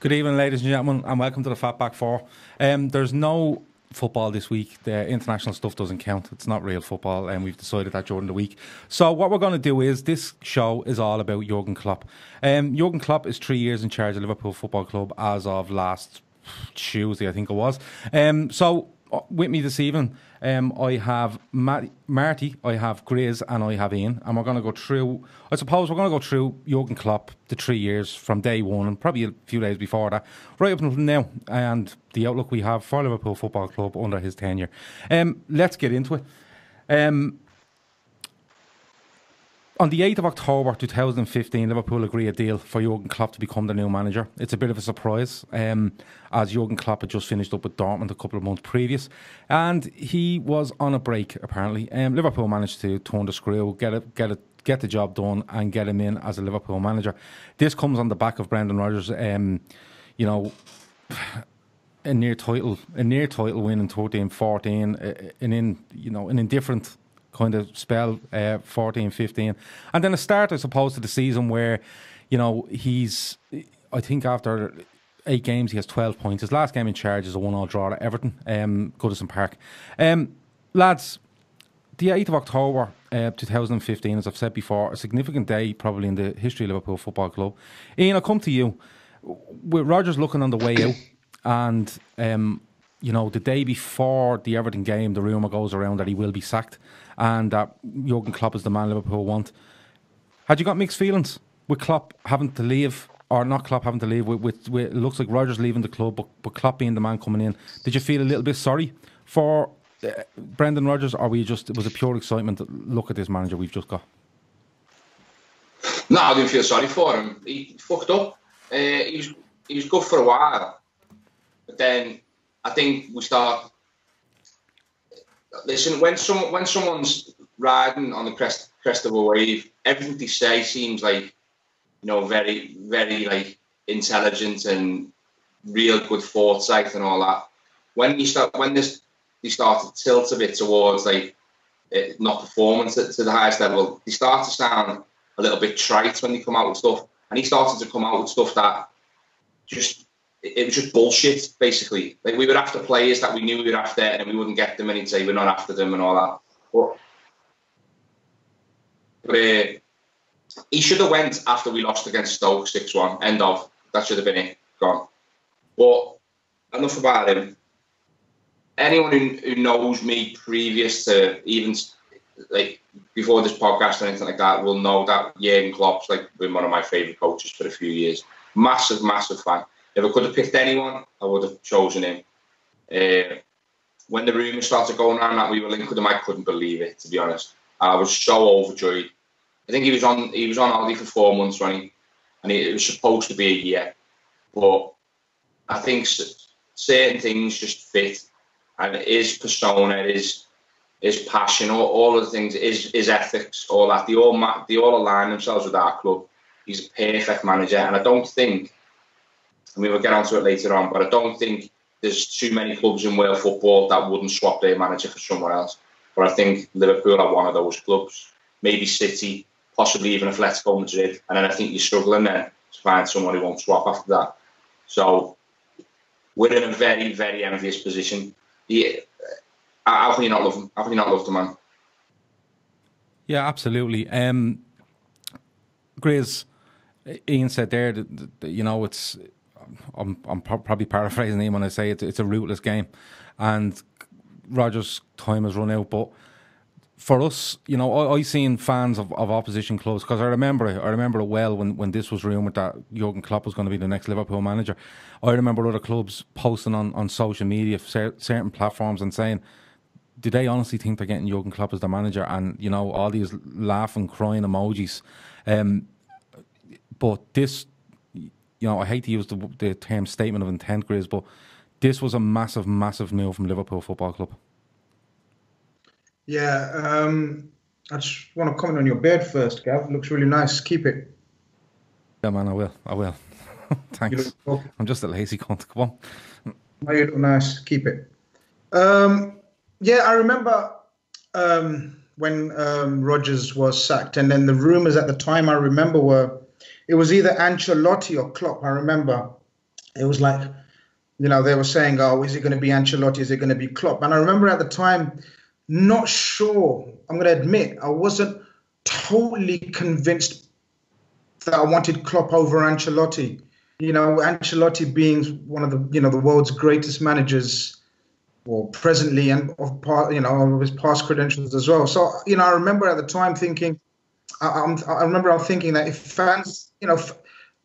Good evening, ladies and gentlemen, and welcome to the FB4. There's no football this week. The international stuff doesn't count. It's not real football, and we've decided that during the week. So what we're going to do is, this show is all about Jurgen Klopp. Jurgen Klopp is 3 years in charge of Liverpool Football Club as of last Tuesday, I think it was. So with me this evening, I have Marty, I have Grizz, and I have Ian, and we're going to go through, I suppose we're going to go through Jurgen Klopp, the 3 years from day one, and probably a few days before that, right up until now, and the outlook we have for Liverpool Football Club under his tenure. Let's get into it. On the 8th of October 2015, Liverpool agreed a deal for Jurgen Klopp to become the new manager. It's a bit of a surprise, as Jurgen Klopp had just finished up with Dortmund a couple of months previous, and he was on a break, apparently. Liverpool managed to turn the screw, get the job done, and get him in as a Liverpool manager. This comes on the back of Brendan Rodgers, a near title win in 13-14, an indifferent kind of spell, 14-15, and then a start, I suppose, to the season where, he's, I think after 8 games he has 12 points. His last game in charge is a 1-1 draw at Everton, Goodison Park. Lads, the 8th of October 2015, as I've said before, a significant day probably in the history of Liverpool Football Club. Ian, I'll come to you. With Rodgers looking on the way out, and the day before the Everton game, the rumour goes around that he will be sacked and that Jurgen Klopp is the man Liverpool want. Had you got mixed feelings with Klopp having to leave, or not Klopp having to leave, with it looks like Rodgers leaving the club, but Klopp being the man coming in? Did you feel a little bit sorry for Brendan Rodgers, or was it pure excitement that, look at this manager we've just got? No, I didn't feel sorry for him. He fucked up. He was good for a while, but then I think we start. Listen, when someone's riding on the crest of a wave, everything they say seems like, very, very like intelligent and real good foresight and all that. They start to tilt a bit towards like not performing to the highest level, they start to sound a little bit trite when they come out with stuff. And he started to come out with stuff that it was just bullshit, basically. Like, we were after players that we knew we were after, and we wouldn't get them, and he'd say we're not after them and all that. But he should have went after we lost against Stoke 6-1. End of. That should have been it. Gone. But enough about him. Anyone who knows me previous to even like before this podcast or anything like that will know that Jurgen Klopp's been one of my favourite coaches for a few years. Massive, massive fan. If I could have picked anyone, I would have chosen him. When the rumours started going around that we were linked with him, I couldn't believe it, to be honest. I was so overjoyed. I think he was on holiday for 4 months, running, and it was supposed to be a year. But I think certain things just fit, and his persona, his passion, all of the things, his ethics, all that, they all align themselves with our club. He's a perfect manager, and I don't think, and we will get onto it later on, but I don't think there's too many clubs in world football that wouldn't swap their manager for someone else. But I think Liverpool are one of those clubs, maybe City, possibly even Atletico Madrid, and then I think you're struggling then to find someone who won't swap after that. So we're in a very, very envious position. How can you not love him? How can you not love the man? Yeah, absolutely. Grizz, Ian said there that it's. I'm probably paraphrasing him when I say it's a ruthless game, and Rodgers' time has run out. But for us, I seen fans of opposition clubs, because I remember it well when this was rumoured that Jurgen Klopp was going to be the next Liverpool manager. I remember other clubs posting on social media, certain platforms, and saying, do they honestly think they're getting Jurgen Klopp as the manager? And all these laughing, crying emojis. But this, I hate to use the term statement of intent, Grizz, but this was a massive, massive move from Liverpool Football Club. Yeah, I just want to comment on your beard first, Gav. It looks really nice. Keep it. Yeah, man, I will. Thanks. I'm just a lazy cunt. Come on. No, you look nice. Keep it. Yeah, I remember when Rodgers was sacked, and then the rumours at the time I remember were, it was either Ancelotti or Klopp, I remember. it was like, they were saying, oh, is it going to be Ancelotti? Is it going to be Klopp? And I remember at the time, not sure. I'm going to admit, I wasn't totally convinced that I wanted Klopp over Ancelotti. Ancelotti being one of the world's greatest managers, or presently, and of his past credentials as well. So, I remember at the time thinking, I remember thinking that if fans,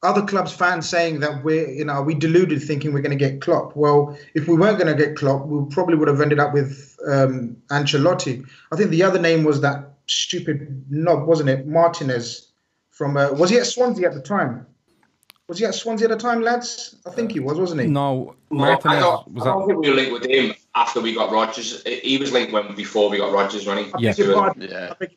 other clubs' fans saying that we deluded thinking we're going to get Klopp. Well, if we weren't going to get Klopp, we probably would have ended up with Ancelotti. I think the other name was that stupid knob, wasn't it? Martinez from, was he at Swansea at the time? Was he at Swansea at the time, lads? I think he was, wasn't he? No, Martinez I don't think we were linked with him after we got Rodgers. He was linked before we got Rodgers, wasn't he? I beg your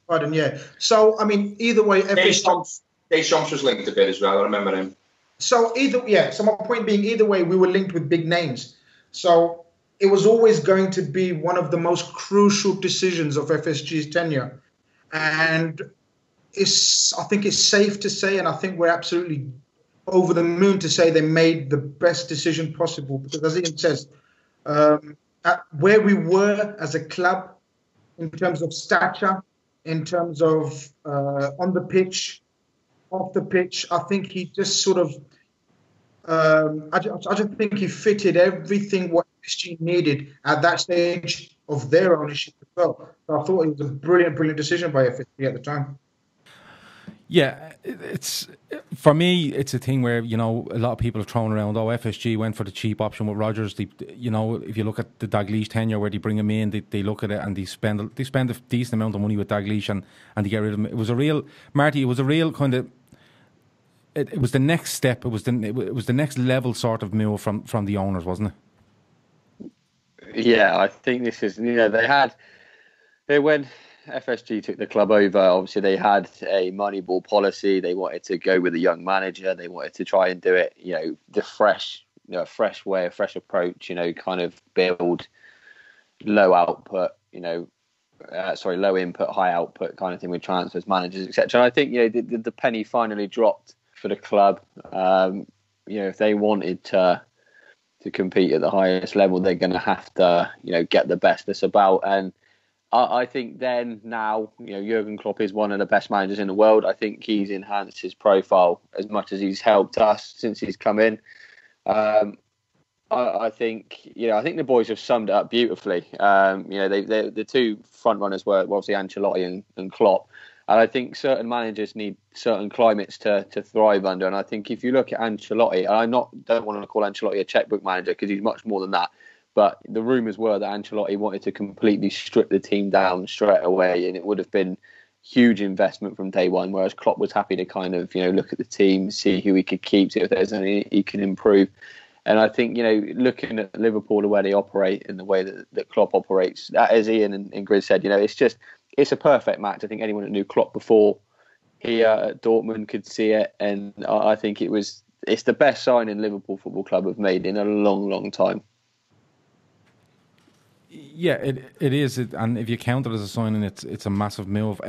pardon, yeah. So, I mean, either way... Deschamps was linked a bit as well, I remember him. So, so my point being, either way, we were linked with big names. So, it was always going to be one of the most crucial decisions of FSG's tenure. And I think it's safe to say, and I think we're absolutely over the moon to say they made the best decision possible, because as Ian says, at where we were as a club in terms of stature, in terms of on the pitch, off the pitch, I think he just sort of I just think he fitted everything what FSG needed at that stage of their ownership as well. So I thought it was a brilliant decision by FSG at the time. Yeah, it's for me. It's a thing where a lot of people have thrown around. Oh, FSG went for the cheap option with Rodgers. If you look at the Dalglish tenure, where they bring him in, they look at it and they spend a decent amount of money with Dalglish and they get rid of him. It was a real kind of. It was the next step. It was the next level sort of move from the owners, wasn't it? Yeah, I think this is when FSG took the club over, obviously they had a Moneyball policy. They wanted to go with a young manager. They wanted to try and do it, the fresh, a fresh way, a fresh approach, kind of build low output, low input, high output kind of thing with transfers, managers, etc. And I think, the penny finally dropped for the club. If they wanted to compete at the highest level, they're going to have to, get the best that's about. And I think now, Jurgen Klopp is one of the best managers in the world. I think he's enhanced his profile as much as he's helped us since he's come in. I think the boys have summed it up beautifully. The two front runners were obviously Ancelotti and Klopp. And I think certain managers need certain climates to thrive under. And I think if you look at Ancelotti, I don't want to call Ancelotti a checkbook manager because he's much more than that. But the rumours were that Ancelotti wanted to completely strip the team down straight away, and it would have been huge investment from day one. Whereas Klopp was happy to kind of look at the team, see who he could keep, see if there's any he can improve. And I think looking at Liverpool, the way they operate and the way that Klopp operates, as Ian and Grizz said, it's a perfect match. I think anyone that knew Klopp before here at Dortmund could see it, and I think it's the best signing Liverpool Football Club have made in a long time. Yeah, it is, and if you count it as a signing, it's a massive move.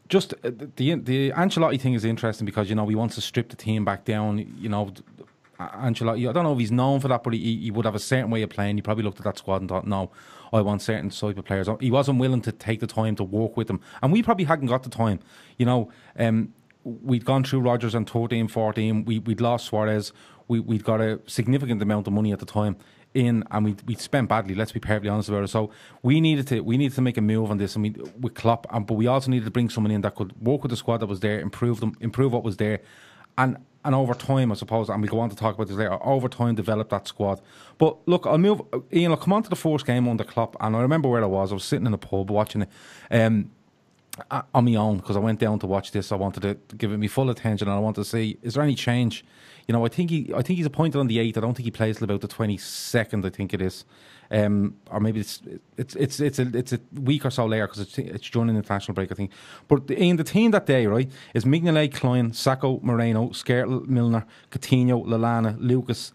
Just the Ancelotti thing is interesting because he wants to strip the team back down. Ancelotti, I don't know if he's known for that, but he would have a certain way of playing. He probably looked at that squad and thought, no, I want certain type of players. He wasn't willing to take the time to work with them, and we probably hadn't got the time. We'd gone through Rodgers in 13-14. We'd lost Suarez. We'd got a significant amount of money at the time in, and we'd spent badly. Let's be perfectly honest about it. So we needed to make a move on this, and with Klopp, but we also needed to bring someone in that could work with the squad that was there, improve what was there, and over time, I suppose, and we'll go on to talk about this later, over time develop that squad. But look, I'll come on to the first game under Klopp, and I remember where I was sitting in a pub watching it on my own, because I went down to watch this. I wanted to give it my full attention, and I wanted to see, is there any change? I think he's appointed on the 8th. I don't think he plays till about the 22nd. I think it is, or maybe it's a week or so later because it's during an international break, I think. But in the team that day, right, is Mignolet, Klein, Sacco, Moreno, Skrtel, Milner, Coutinho, Lallana, Lucas,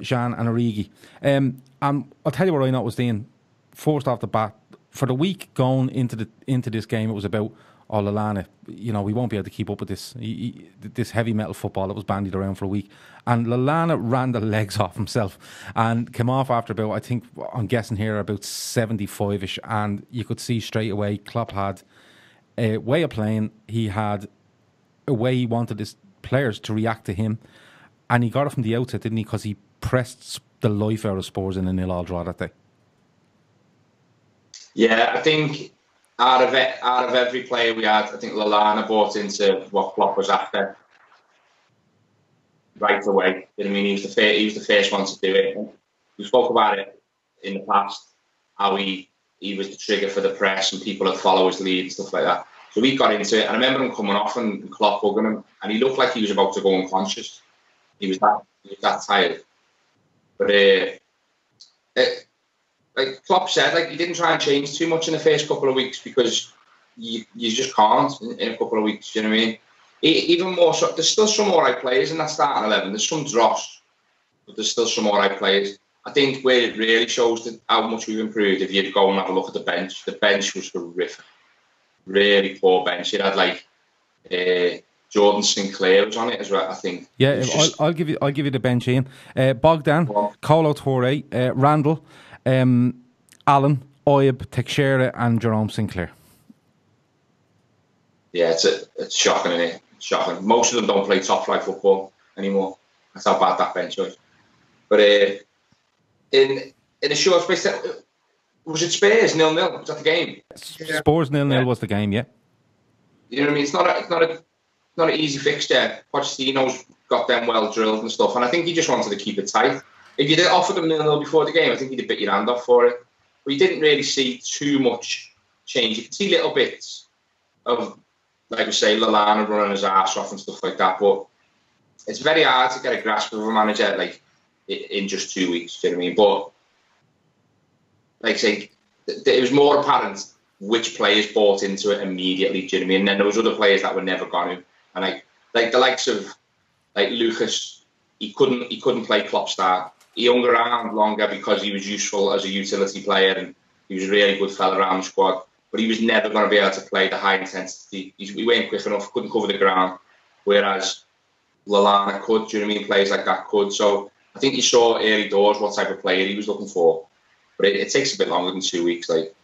Jean, and Origi. And I'll tell you what I know was doing first off the bat. for the week going into this game, it was about, oh, Lallana, we won't be able to keep up with this heavy metal football that was bandied around for a week. And Lallana ran the legs off himself and came off after about, I think, I'm guessing here, about 75-ish. And you could see straight away Klopp had a way of playing. He had a way he wanted his players to react to him. And he got it from the outset, didn't he? Because he pressed the life out of Spurs in a 0-0 draw that day. Yeah, I think out of every player we had, I think Lallana bought into what Klopp was after right away. You know what I mean? He was the first one to do it. We spoke about it in the past, how he was the trigger for the press and people that follow his lead and stuff like that. So we got into it. And I remember him coming off and Klopp hugging him, and he looked like he was about to go unconscious. He was that tired. But like Klopp said, like, he didn't try and change too much in the first couple of weeks because you just can't in a couple of weeks. You know what I mean? Even more so, there's still some alright players in that starting 11. There's some dross, but there's still some alright players. I think where it really shows how much we've improved, if you go and have a look at the bench. The bench was horrific, really poor bench. It had like Jordan Sinclair was on it as well, I think. Yeah, I'll give you the bench, Ian. Bogdan, Kolo Toure, Randall, Allen, Oyeb, Teixeira, and Jerome Sinclair. Yeah, it's shocking, isn't it? It's shocking. Most of them don't play top flight football anymore. That's how bad that bench was. But in a short space, was it Spurs 0-0? Was that the game? Spurs 0-0 was the game, yeah. You know what I mean? It's not an easy fixture. Pochettino's got them well drilled and stuff, and I think he just wanted to keep it tight. If you'd offered them 0-0 before the game, I think he'd have bit your hand off for it. But you didn't really see too much change. You could see little bits of, like we say, Lallana running his arse off and stuff like that. But it's very hard to get a grasp of a manager like in just 2 weeks. Do you know what I mean? But like I say, it was more apparent which players bought into it immediately. Do you know what I mean? And then there was other players that were never going to. And like the likes of like Lucas, he couldn't play Klopp style. He hung around longer because he was useful as a utility player and he was a really good fella around the squad. But he was never going to be able to play the high intensity. He weren't quick enough, couldn't cover the ground. Whereas Lallana could, do you know what I mean? Players like that could. So I think you saw early doors what type of player he was looking for. But it takes a bit longer than 2 weeks. Like,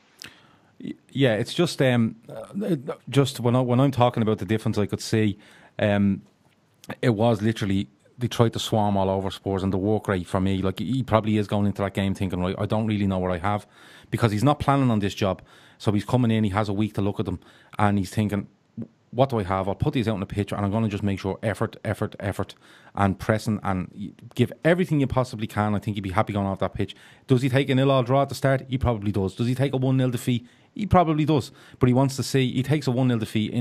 yeah, it's just when I'm talking about the difference, I could see it was literally they tried to swarm all over Spurs, and the work rate for me, like, he probably is going into that game thinking, right, I don't really know what I have, because he's not planning on this job. So he's coming in, he has a week to look at them, and he's thinking, what do I have? I'll put these out on the pitch, and I'm going to just make sure effort, and pressing, and give everything you possibly can. I think he'd be happy going off that pitch. Does he take a 0-0 draw at the start? He probably does. Does he take a 1-0 defeat? He probably does. But he wants to see, he takes a 1-0 defeat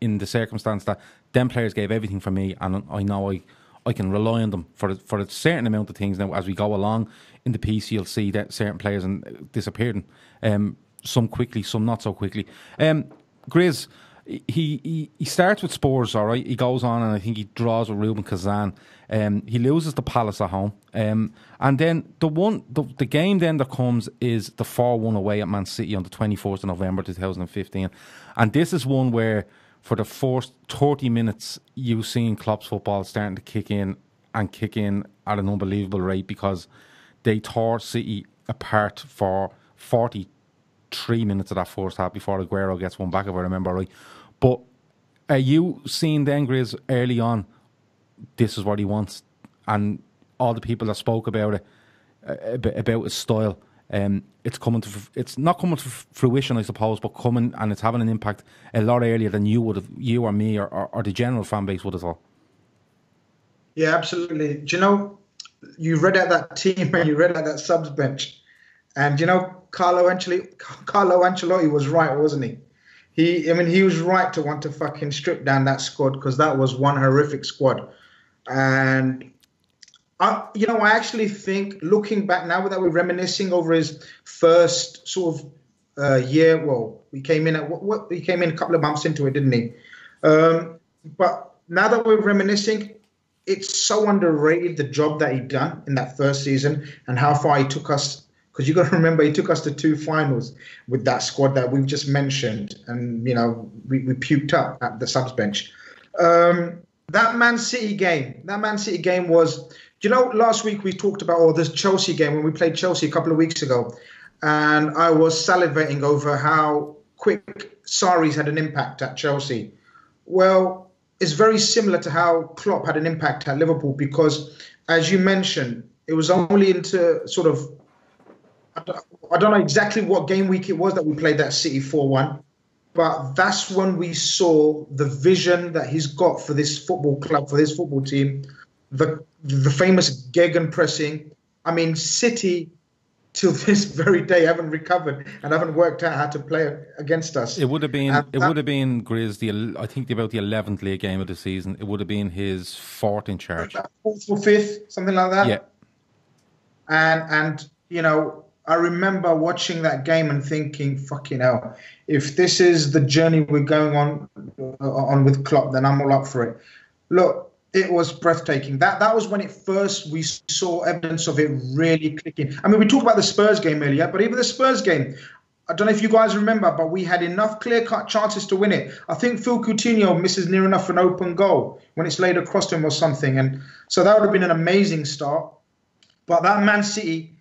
in the circumstance that them players gave everything for me, and I know I can rely on them for a certain amount of things. Now, as we go along in the piece, you'll see that certain players disappearing, some quickly, some not so quickly. Grizz, he starts with Spurs, all right. He goes on, and I think he draws with Ruben Kazan. He loses the Palace at home, and then the game then that comes is the 4-1 away at Man City on the 24th of November 2015, and this is one where, for the first 30 minutes, you've seen Klopp's football starting to kick in at an unbelievable rate, because they tore City apart for 43 minutes of that first half before Aguero gets one back, if I remember right. But are you seeing then, Grizz, early on, this is what he wants, and all the people that spoke about it, about his style, it's not coming to fruition, I suppose, but coming, and it's having an impact a lot earlier than you or me or the general fan base would have thought. Yeah, absolutely. Do you know, you read out that team and you read out that subs bench, and you know, Carlo Ancelotti was right, wasn't he? He was right to want to fucking strip down that squad, because that was one horrific squad. And I actually think, looking back now that we're reminiscing over his first sort of year, well, he came in a couple of months into it, didn't he? But now that we're reminiscing, it's so underrated, the job that he done in that first season and how far he took us. because you got to remember he took us to 2 finals with that squad that we've just mentioned, and we puked up at the subs bench. That Man City game was, last week we talked about this Chelsea game when we played Chelsea a couple of weeks ago, and I was salivating over how quick Sarri's had an impact at Chelsea. Well, it's very similar to how Klopp had an impact at Liverpool, because, as you mentioned, it was only into sort of, I don't know exactly what game week it was that we played that City 4-1, but that's when we saw the vision that he's got for this football club, for this football team, the famous gegenpressing. I mean, City, till this very day, haven't recovered and haven't worked out how to play against us. It would have been, Grizz, I think about the 11th league game of the season. It would have been his 4th in charge. 4th or 5th, something like that. Yeah. And I remember watching that game and thinking, fucking hell, if this is the journey we're going on with Klopp, then I'm all up for it. Look, it was breathtaking. That was when we saw evidence of it really clicking. I mean, we talked about the Spurs game earlier, but even the Spurs game, I don't know if you guys remember, but we had enough clear-cut chances to win it. I think Phil Coutinho misses near enough an open goal when it's laid across to him or something. And so that would have been an amazing start. But that Man City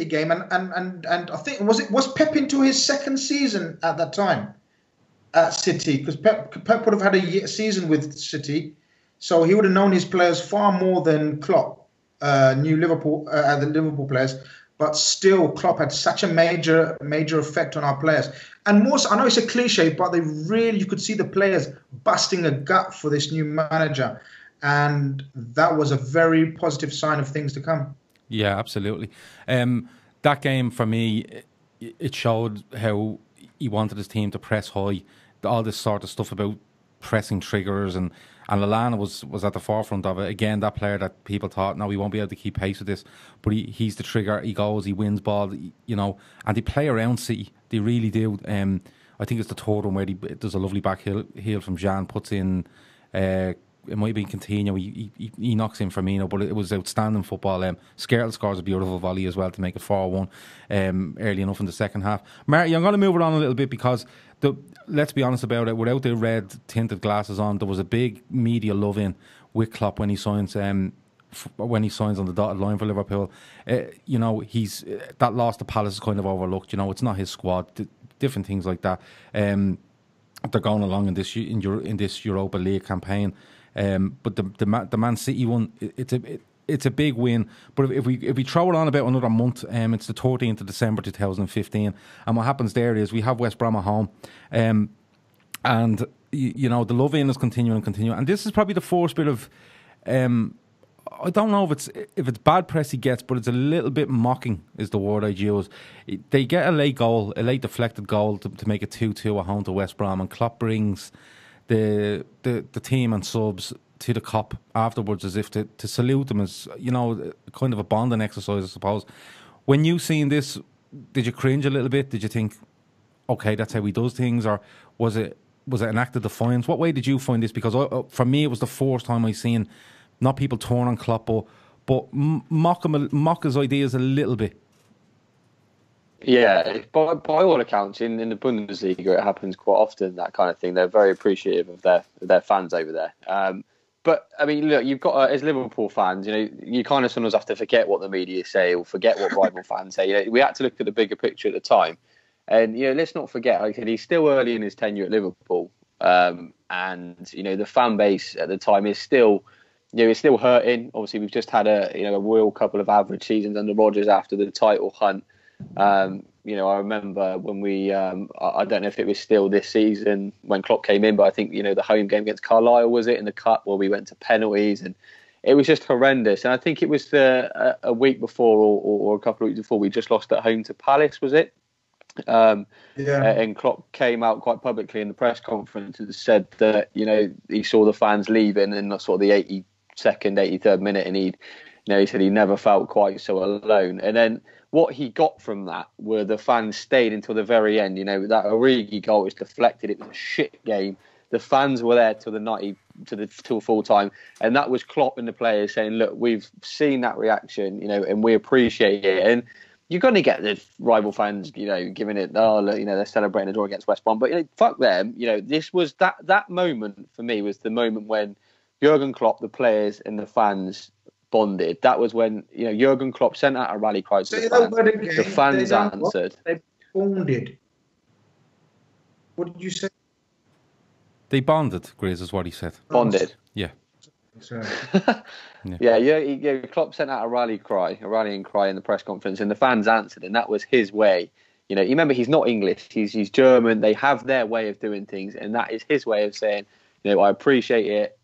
game, and I think was Pep into his 2nd season at that time at City, because Pep would have had a season with City, so he would have known his players far more than Klopp knew the Liverpool players. But still, Klopp had such a major effect on our players. And more so, I know it's a cliche, but you could see the players busting a gut for this new manager, and that was a very positive sign of things to come. Yeah, absolutely. That game, for me, it showed how he wanted his team to press high. All this sort of stuff about pressing triggers, and Lallana was at the forefront of it. Again, that player that people thought, no, he won't be able to keep pace with this. But he's the trigger. He goes, he wins ball, and they play around City. They really do. I think it's the 3rd one where there's a lovely back heel from Jean, puts in... it might have been Coutinho. He knocks in Firmino, but it was outstanding football. Skrtel scores a beautiful volley as well to make it 4-1 early enough in the second half. Marty, I'm going to move it on a little bit, because let's be honest about it, without the red tinted glasses on, there was a big media love-in with Klopp when he signs on the dotted line for Liverpool. He's that loss to Palace is kind of overlooked. It's not his squad. Different things like that. They're going along in this Europa League campaign. But the Man City one, it's a big win. But if we throw it on about another month, it's the 13th of December 2015, and what happens there is we have West Brom at home, and the love-in is continuing, and this is probably the first bit of I don't know if it's bad press he gets, but it's a little bit mocking is the word I'd use. They get a late deflected goal to make it 2-2 at home to West Brom, and Klopp brings the team and subs to the Kop afterwards as if to salute them as, kind of a bonding exercise, I suppose. When you seen this, did you cringe a little bit? Did you think, okay, that's how he does things? Or was it an act of defiance? What way did you find this? Because for me, it was the first time I seen not people turn on Klopp, but mock his ideas a little bit. Yeah, by all accounts, in the Bundesliga, it happens quite often, that kind of thing. They're very appreciative of their fans over there. But, I mean, look, you've got, as Liverpool fans, you kind of sometimes have to forget what the media say or forget what rival fans say. We had to look at the bigger picture at the time. And, let's not forget, like I said, he's still early in his tenure at Liverpool. And, the fan base at the time is still... it's still hurting. Obviously, we've just had a real couple of average seasons under Rodgers after the title hunt. I remember when we, I don't know if it was still this season when Klopp came in, but I think, the home game against Carlisle, was it, in the Cup, where we went to penalties, and it was just horrendous. And I think it was a week before or a couple of weeks before we just lost at home to Palace, was it? And Klopp came out quite publicly in the press conference and said that, he saw the fans leaving in sort of the 82nd, 83rd minute, and he said he never felt quite so alone. And then what he got from that were the fans stayed until the very end. That Origi goal was deflected. It was a shit game. The fans were there till the 90, till full time, and that was Klopp and the players saying, "Look, we've seen that reaction, and we appreciate it." And you're going to get the rival fans, giving it, they're celebrating a draw against West Brom. But, fuck them. This was that moment for me was the moment when Jurgen Klopp, the players and the fans bonded. That was when, Jurgen Klopp sent out a rally cry to the fans. The fans answered. They bonded. What did you say? They bonded, Grizz, is what he said. Bonded. Yeah. Yeah. Klopp sent out a rallying cry in the press conference, and the fans answered, and that was his way. You remember, he's not English, he's German. They have their way of doing things, and that is his way of saying, I appreciate it.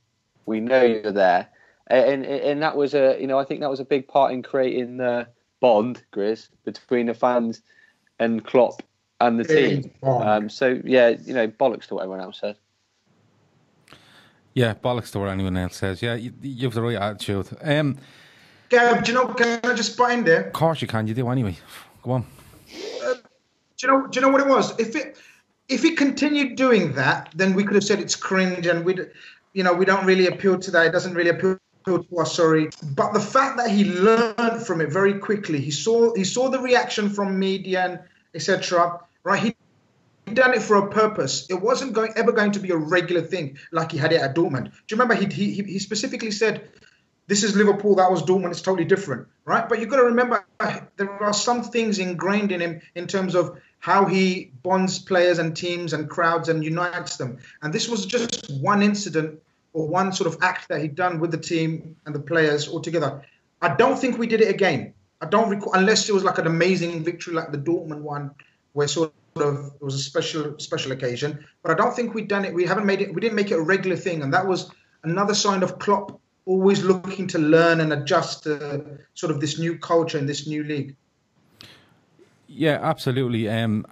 We know you're there, and that was I think that was a big part in creating the bond, Grizz, between the fans and Klopp and the team. Bollocks to what everyone else said. Yeah, bollocks to what anyone else says. Yeah, you have the right attitude. Gab, can I just butt in there? Of course you can. You do anyway. Go on. Do you know what it was? If he continued doing that, then we could have said it's cringe, and we don't really appeal to that. It doesn't really appeal to us. Sorry, but the fact that he learned from it very quickly, he saw the reaction from media and etc. Right, he done it for a purpose. It wasn't ever going to be a regular thing like he had it at Dortmund. Do you remember he specifically said, "This is Liverpool, that was Dortmund, it's totally different," right? But you've got to remember, there are some things ingrained in him in terms of how he bonds players and teams and crowds and unites them. And this was just one incident or one sort of act that he'd done with the team and the players all together. I don't think we did it again. I don't recall, unless it was like an amazing victory like the Dortmund one, where it was a special occasion, but I don't think we've done it. We didn't make it a regular thing, and that was another sign of Klopp always looking to learn and adjust to sort of this new culture in this new league. Yeah, absolutely. And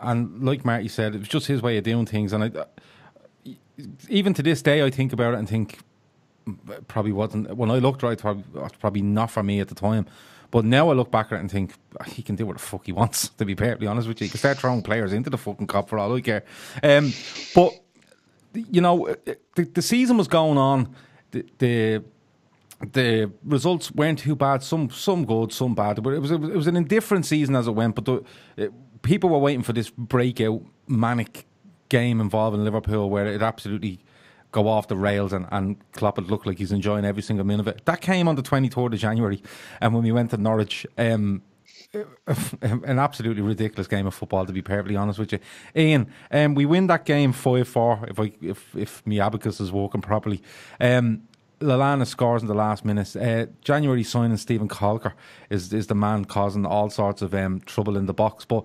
like Marty said, it was just his way of doing things, and even to this day, I think about it and think it probably wasn't. When I looked right, probably not for me at the time. But now I look back at it and think he can do what the fuck he wants, to be perfectly honest with you. He can start throwing players into the fucking cup for all I care. But, the season was going on. The results weren't too bad. Some good, some bad. But it was an indifferent season as it went. But people were waiting for this breakout, manic game involving Liverpool where it absolutely go off the rails and Klopp would look like he's enjoying every single minute of it. That came on the 23rd of January, and when we went to Norwich, an absolutely ridiculous game of football, to be perfectly honest with you. Ian, we win that game 5-4, if my abacus is working properly. Lallana scores in the last minute. January signing Stephen Colker is the man causing all sorts of trouble in the box, but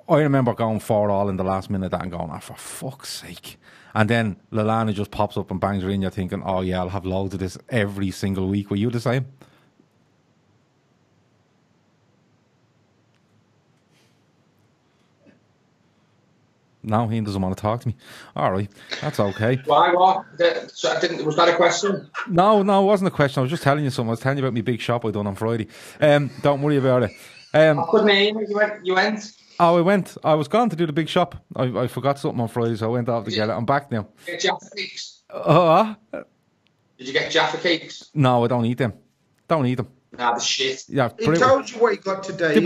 I remember going 4-4 in the last minute and going, for fuck's sake. And then Lallana just pops up and bangs her in. You're thinking, oh yeah, I'll have loads of this every single week. Were you the same? No, he doesn't want to talk to me. All right, that's okay. Why? What? Was that a question? No, it wasn't a question. I was just telling you something. I was telling you about my big shop I done on Friday. Don't worry about it. I couldn't hear you. You went? Oh, I went. I was gone to do the big shop. I forgot something on Friday, so I went off to get it. I'm back now. Get Jaffa cakes? Did you get Jaffa cakes? No, I don't eat them. Don't eat them. Nah, the shit. Yeah, he told you what he got today. Did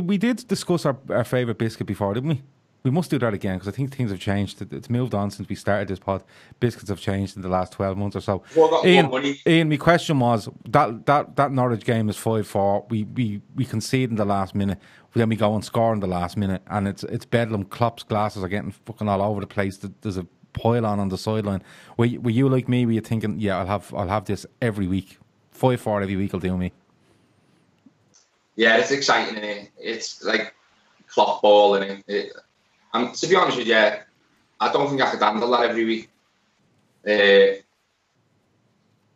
we discuss our favourite biscuit before, didn't we? We must do that again, because I think things have changed. It's moved on since we started this pod. Biscuits have changed in the last 12 months or so. Ian, my question was, that Norwich game is 5-4. We concede in the last minute. Then we go and score in the last minute. And it's bedlam. Klopp's glasses are getting fucking all over the place. There's a pile on the sideline. Were you like me? Were you thinking, yeah, I'll have this every week? 5-4 every week will do me. Yeah, it's exciting, isn't it? It's like Klopp ball, and and to be honest with you, I don't think I could handle that every week. Do you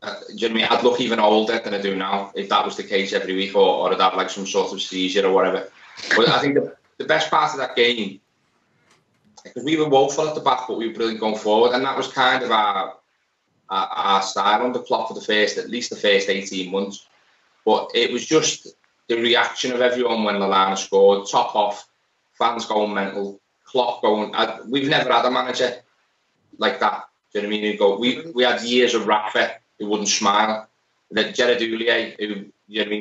know what I mean? I'd look even older than I do now if that was the case every week, or I'd have like some sort of seizure or whatever. But I think the best part of that game, because we were woeful at the back, but we were brilliant going forward, and that was kind of our style under Klopp for at least the first 18 months. But it was just the reaction of everyone when Lallana scored, top off, fans going mental, Klopp going. We've never had a manager like that. Do you know what I mean? We had years of Rafa who wouldn't smile. that Gerard Houllier, who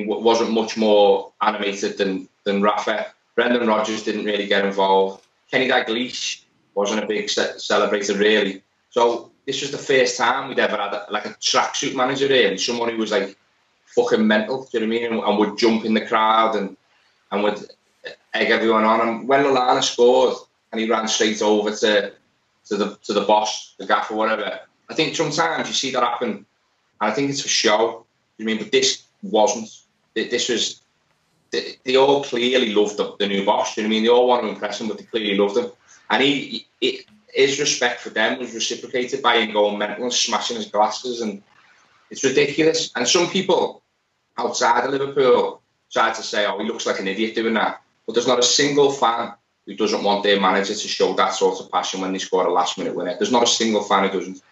wasn't much more animated than Rafa. Brendan Rodgers didn't really get involved. Kenny Dalglish wasn't a big celebrator really. So this was the first time we'd ever had a tracksuit manager here, and someone who was like fucking mental. Do you know what I mean? And would jump in the crowd and would egg everyone on. And when Lallana scored and he ran straight over to the boss, the gaffer, whatever. I think sometimes you see that happen, and I think it's for show. You know what I mean? But this wasn't. This was. They all clearly loved the new boss. You know what I mean? They all want to impress him, but they clearly loved him. And his respect for them was reciprocated by him going mental and smashing his glasses, and it's ridiculous. And some people outside of Liverpool tried to say, "Oh, he looks like an idiot doing that." But there's not a single fan who doesn't want their manager to show that sort of passion when they score a last-minute winner. There's not a single fan who doesn't.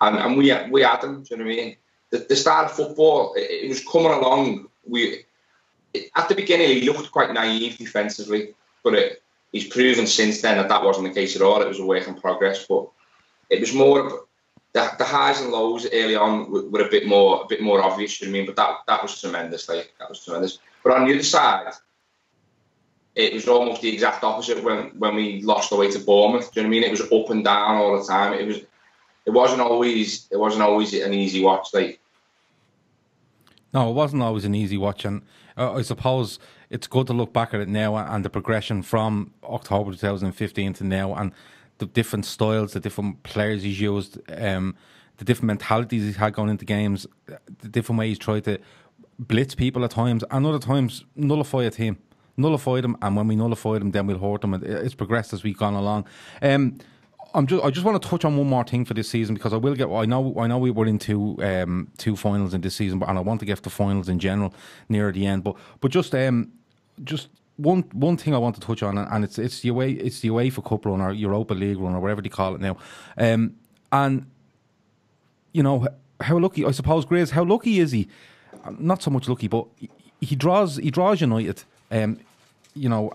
And we had them. Do you know what I mean? The start of football, it was coming along. At the beginning, he looked quite naive defensively, but he's proven since then that wasn't the case at all. It was a work in progress, but it was more the highs and lows early on were a bit more obvious. You know what I mean? But that was tremendous. That was tremendous. But on the other side, it was almost the exact opposite when we lost away to Bournemouth. Do you know what I mean? It was up and down all the time. It wasn't always an easy watch. No, it wasn't always an easy watch, and I suppose it's good to look back at it now and the progression from October 2015 to now, and the different styles, the different players he's used, the different mentalities he's had going into games, the different ways he's tried to blitz people at times, and other times nullify a team. Nullify them, and when we nullify them, then we'll hurt them. It's progressed as we've gone along. I just want to touch on one more thing for this season, because I know we were in two finals in this season, and I want to get to finals in general near the end. But just one thing I want to touch on, and it's the UEFA Cup run or Europa League run or whatever they call it now, and you know how lucky, I suppose, Grizz, how lucky is he? Not so much lucky, but he draws United. You know,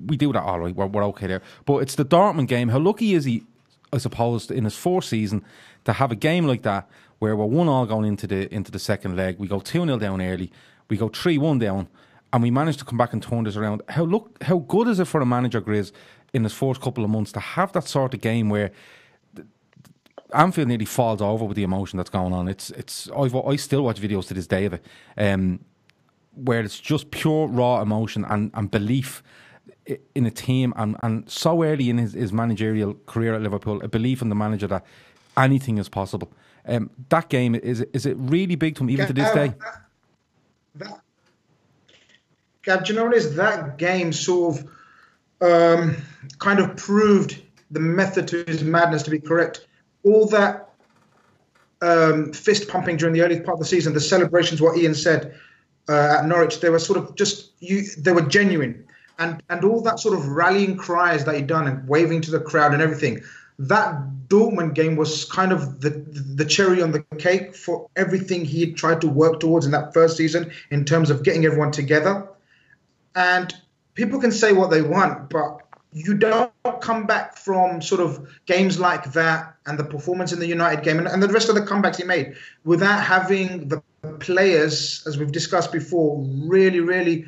we do that all right. We're okay there. But it's the Dortmund game. How lucky is he, I suppose, in his fourth season to have a game like that where we're 1-1 going into the second leg. We go 2-0 down early. We go 3-1 down, and we manage to come back and turn this around. How good is it for a manager, Grizz, in his first couple of months to have that sort of game where Anfield nearly falls over with the emotion that's going on? I still watch videos to this day of it. Where it's just pure raw emotion and belief in a team, and so early in his managerial career at Liverpool, a belief in the manager that anything is possible. That game, is it really big to him even to this day? Gab, do you know what it is? That game sort of kind of proved the method to his madness to be correct. All that fist pumping during the early part of the season, the celebrations, what Ian said, at Norwich, they were sort of they were genuine, and all that sort of rallying cries that he'd done and waving to the crowd and everything. That Dortmund game was kind of the cherry on the cake for everything he had tried to work towards in that first season in terms of getting everyone together. And people can say what they want, but you don't come back from sort of games like that and the performance in the United game and the rest of the comebacks he made without having the players, as we've discussed before, really, really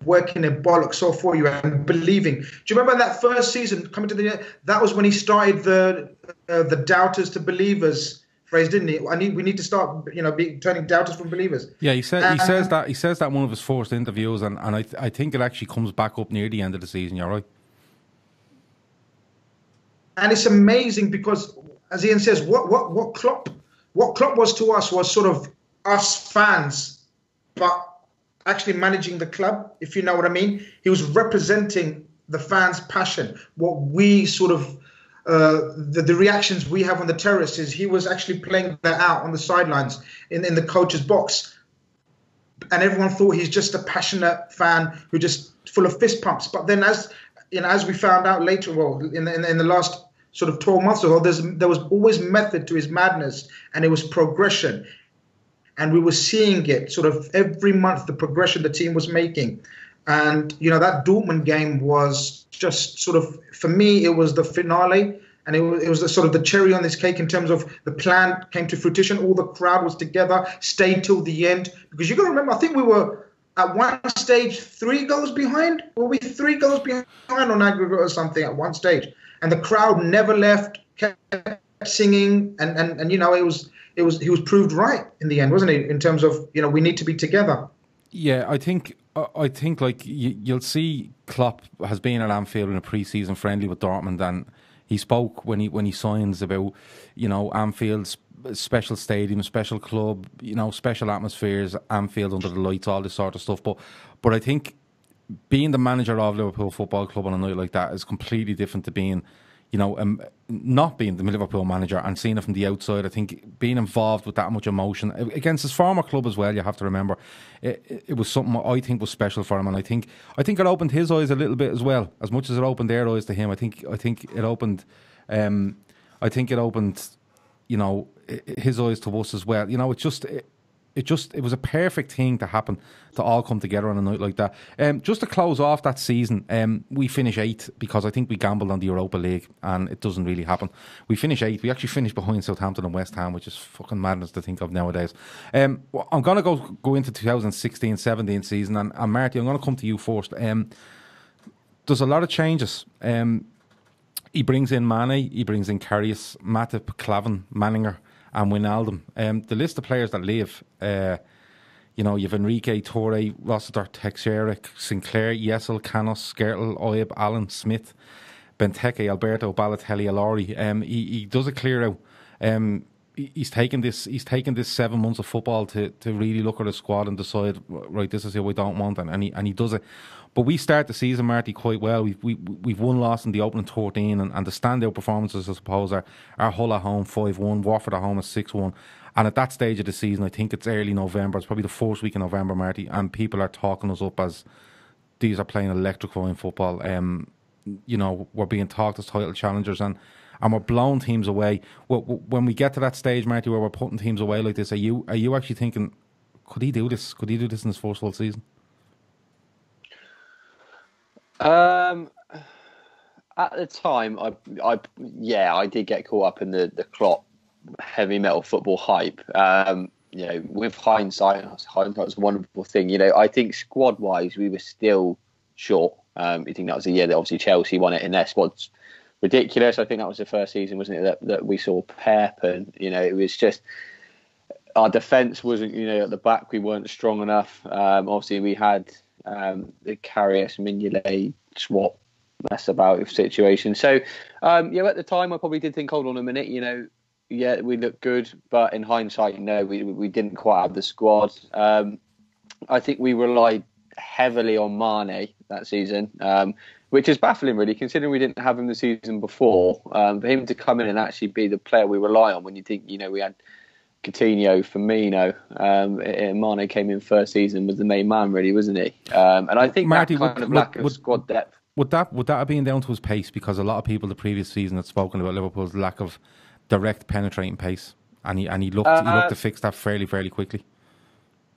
working their bollocks off for you and believing. Do you remember that first season coming to that was when he started the doubters to believers phrase, didn't he? We need to start, turning doubters from believers. Yeah, he says that in one of his first interviews, and I think it actually comes back up near the end of the season. You're right. And it's amazing because, as Ian says, what Klopp was to us was sort of us fans, but actually managing the club, if you know what I mean. He was representing the fans' passion. What we sort of, the reactions we have on the terraces, he was actually playing that out on the sidelines in the coach's box. And everyone thought he's just a passionate fan who just full of fist pumps. But then as we found out later, in the last sort of 12 months ago, there was always method to his madness, and it was progression. And we were seeing it sort of every month, the progression the team was making. And, that Dortmund game was just sort of, for me, it was the finale. And it was the sort of the cherry on this cake in terms of the plan came to fruition. All the crowd was together, stayed till the end. Because you got to remember, I think we were at one stage 3 goals behind. Were we 3 goals behind on aggregate or something at one stage? And the crowd never left, kept singing, and he was proved right in the end, wasn't he? In terms of we need to be together. Yeah, I think like you'll see Klopp has been at Anfield in a pre-season friendly with Dortmund, and he spoke when he signs about Anfield's special stadium, special club, special atmospheres, Anfield under the lights, all this sort of stuff. But I think being the manager of Liverpool Football Club on a night like that is completely different to being, not being the Liverpool manager and seeing it from the outside. I think being involved with that much emotion against his former club as well, you have to remember, it was something I think was special for him, and I think it opened his eyes a little bit as well, as much as it opened their eyes to him. I think it opened, his eyes to us as well. It was a perfect thing to happen, to all come together on a night like that. Just to close off that season, we finish 8th because I think we gambled on the Europa League and it doesn't really happen. We finish 8th. We actually finished behind Southampton and West Ham, which is fucking madness to think of nowadays. I'm going to go into 2016-17 season, and Marty, I'm going to come to you first. There's a lot of changes. He brings in Mane, he brings in Karius, Matip, Clavin, Manninger, and Wijnaldum. The list of players that leave, you've Enrique, Torre, Rossiter, Teixeira, Sinclair, Yessel, Canos, Skrtel, Oib, Allen, Smith, Benteke, Alberto, Balotelli, Alori. He does a clear out. He's taken this 7 months of football to really look at the squad and decide, right, this is who we don't want, and he does it. But we start the season, Marty, quite well. We've won, lost in the opening 13, and the standout performances, I suppose, are Hull at home 5-1, Watford at home at 6-1. And at that stage of the season, I think it's early November. It's probably the first week in November, Marty, and people are talking us up as these are playing electrifying football. We're being talked as title challengers, and we're blowing teams away. When we get to that stage, Marty, where we're putting teams away like this, are you actually thinking, could he do this? Could he do this in his first full season? At the time, I did get caught up in the Klopp heavy metal football hype. With hindsight was a wonderful thing. I think squad wise, we were still short. I think that was the year that obviously Chelsea won it, and their squad's ridiculous. I think that was the first season, wasn't it, that we saw Pep, and it was just our defence wasn't. At the back we weren't strong enough. Obviously we had the Karius Mignolet swap mess about situation. So at the time I probably did think, hold on a minute, we look good, but in hindsight, no, we didn't quite have the squad. I think we relied heavily on Mane that season, which is baffling really, considering we didn't have him the season before. For him to come in and actually be the player we rely on, when you think we had Coutinho, Firmino, Mane came in first season, was the main man, really, wasn't he? And I think Marty, that kind of lack of squad depth. Would that have been down to his pace? Because a lot of people the previous season had spoken about Liverpool's lack of direct penetrating pace, and he looked to fix that fairly quickly.